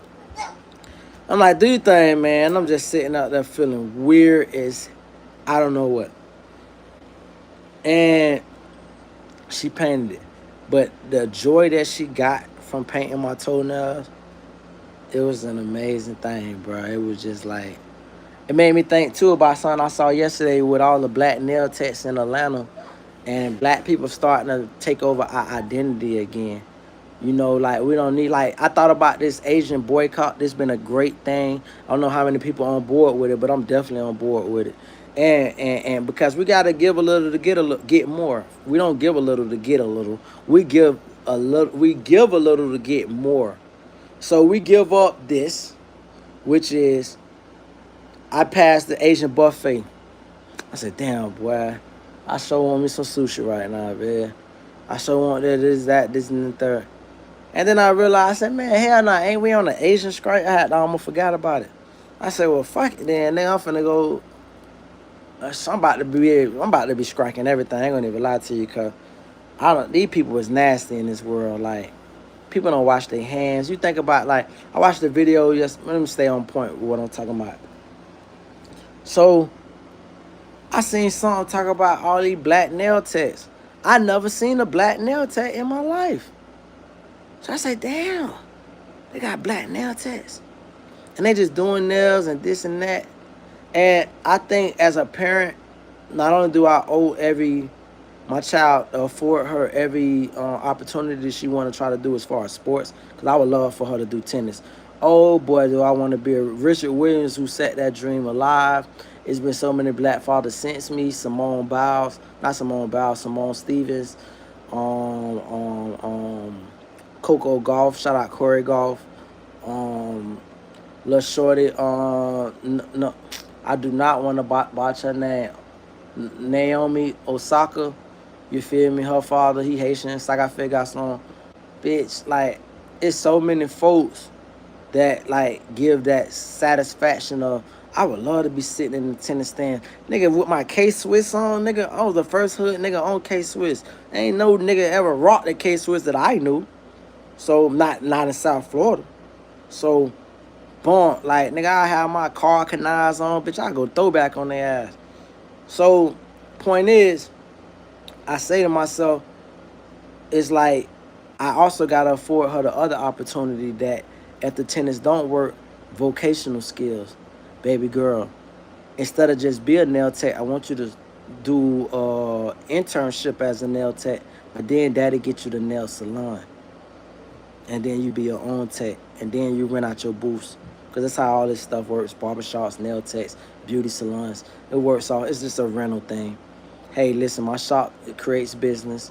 I'm like, do your thing, man. I'm just sitting out there feeling weird as I don't know what. And she painted it. But the joy that she got from painting my toenails, it was an amazing thing, bro. It was just like, it made me think too about something I saw yesterday with all the black nail techs in Atlanta and black people starting to take over our identity again. Like we don't need, like I thought about this Asian boycott. This been a great thing. I don't know how many people on board with it, but I'm definitely on board with it. And because we gotta give a little to get more. We don't give a little to get a little. We give a little. We give a little to get more. So we give up this, which is I passed the Asian buffet. I said, damn boy, I sure want me some sushi right now, man. I sure want this, and the third. And then I realized, I said, man, hell no, ain't we on the Asian strike? I almost forgot about it. I said, well, fuck it then. Then I'm finna go. I'm about to be striking everything. I ain't gonna even lie to you, cause these people is nasty in this world. Like, people don't wash their hands. You think about, like, I watched the video. Let me stay on point with what I'm talking about. So I seen something talk about all these black nail techs. I never seen a black nail tech in my life. So I said, damn, they got black nail techs. And they just doing nails and this and that. And I think as a parent, not only do I owe my child afford her every opportunity she want to try to do as far as sports, because I would love for her to do tennis. Oh boy, do I want to be a Richard Williams who set that dream alive. It's been so many black fathers since me. Simone Stevens, um, um, um, Coco Golf. Shout out Corey Golf. Um, Lil Shorty. No, I do not want to botch her name. Naomi Osaka. You feel me? Her father, he Haitian. Saga Fegason. Bitch, like, it's so many folks that, like, give that satisfaction of, I would love to be sitting in the tennis stand. Nigga, with my K-Swiss on, nigga, I was the first hood nigga on K-Swiss. Ain't no nigga ever rocked the K-Swiss that I knew. So, not in South Florida. So, boom, like, nigga, I have my car canals on. Bitch, I go throwback on their ass. So, point is, I say to myself, it's like, I also gotta afford her the other opportunity that if the tennis don't work, vocational skills. Baby girl, instead of just be a nail tech, I want you to do internship as a nail tech, but then daddy get you the nail salon. And then you be your own tech. And then you rent out your booths. Because that's how all this stuff works. Barbershops, nail techs, beauty salons. It works all. It's just a rental thing. Hey, listen, my shop, it creates business.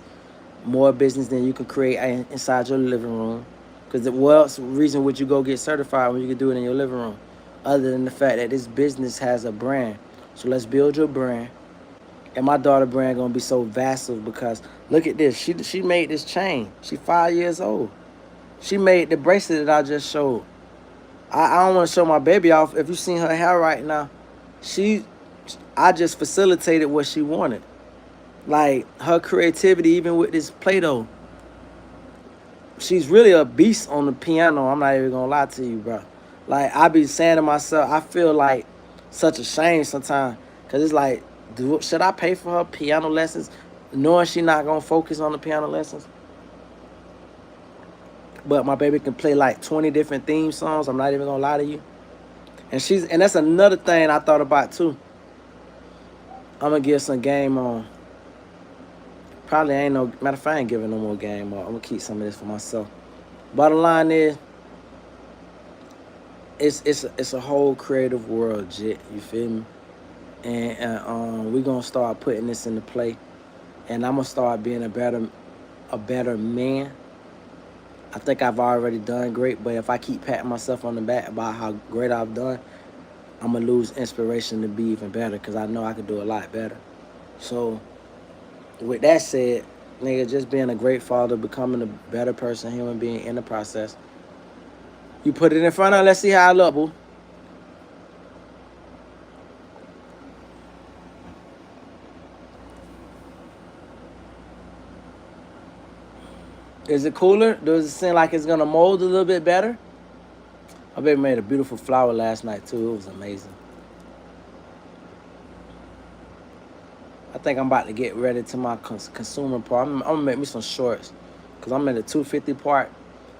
More business than you can create inside your living room. Because what else reason would you go get certified when you can do it in your living room? Other than the fact that this business has a brand. So let's build your brand. And my daughter brand gonna be so vassal because look at this. She made this chain. She 5 years old. She made the bracelet that I just showed. I don't want to show my baby off. If you seen her hair right now, I just facilitated what she wanted. Like, her creativity, even with this Play-Doh. She's really a beast on the piano. I'm not even going to lie to you, bro. Like, I be saying to myself, I feel like such a shame sometimes. Because it's like, should I pay for her piano lessons knowing she not going to focus on the piano lessons? But my baby can play like 20 different theme songs. I'm not even gonna lie to you. And that's another thing I thought about too. I'm gonna give some game on. Probably ain't no matter of fact, I ain't giving no more game on. I'm gonna keep some of this for myself. Bottom line is, it's a whole creative world, Jit. You feel me? And we gonna start putting this into play. And I'm gonna start being a better man. I think I've already done great, but if I keep patting myself on the back about how great I've done, I'm going to lose inspiration to be even better because I know I could do a lot better. So, with that said, nigga, just being a great father, becoming a better person, human being in the process. You put it in front of her, let's see how I look, boo. Is it cooler? Does it seem like it's going to mold a little bit better? My baby made a beautiful flower last night, too. It was amazing. I think I'm about to get ready to my consumer part. I'm going to make me some shorts because I'm in the 250 part.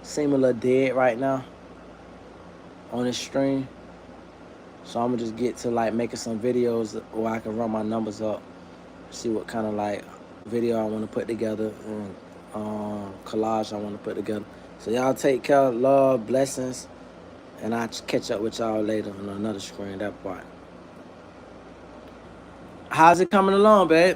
Seem a little dead right now on this stream. So I'm going to just get to, like, making some videos where I can run my numbers up. See what kind of, like, video I want to put together and collage I want to put together. So y'all take care, love, blessings, and I'll catch up with y'all later on another screen, that part. How's it coming along, babe?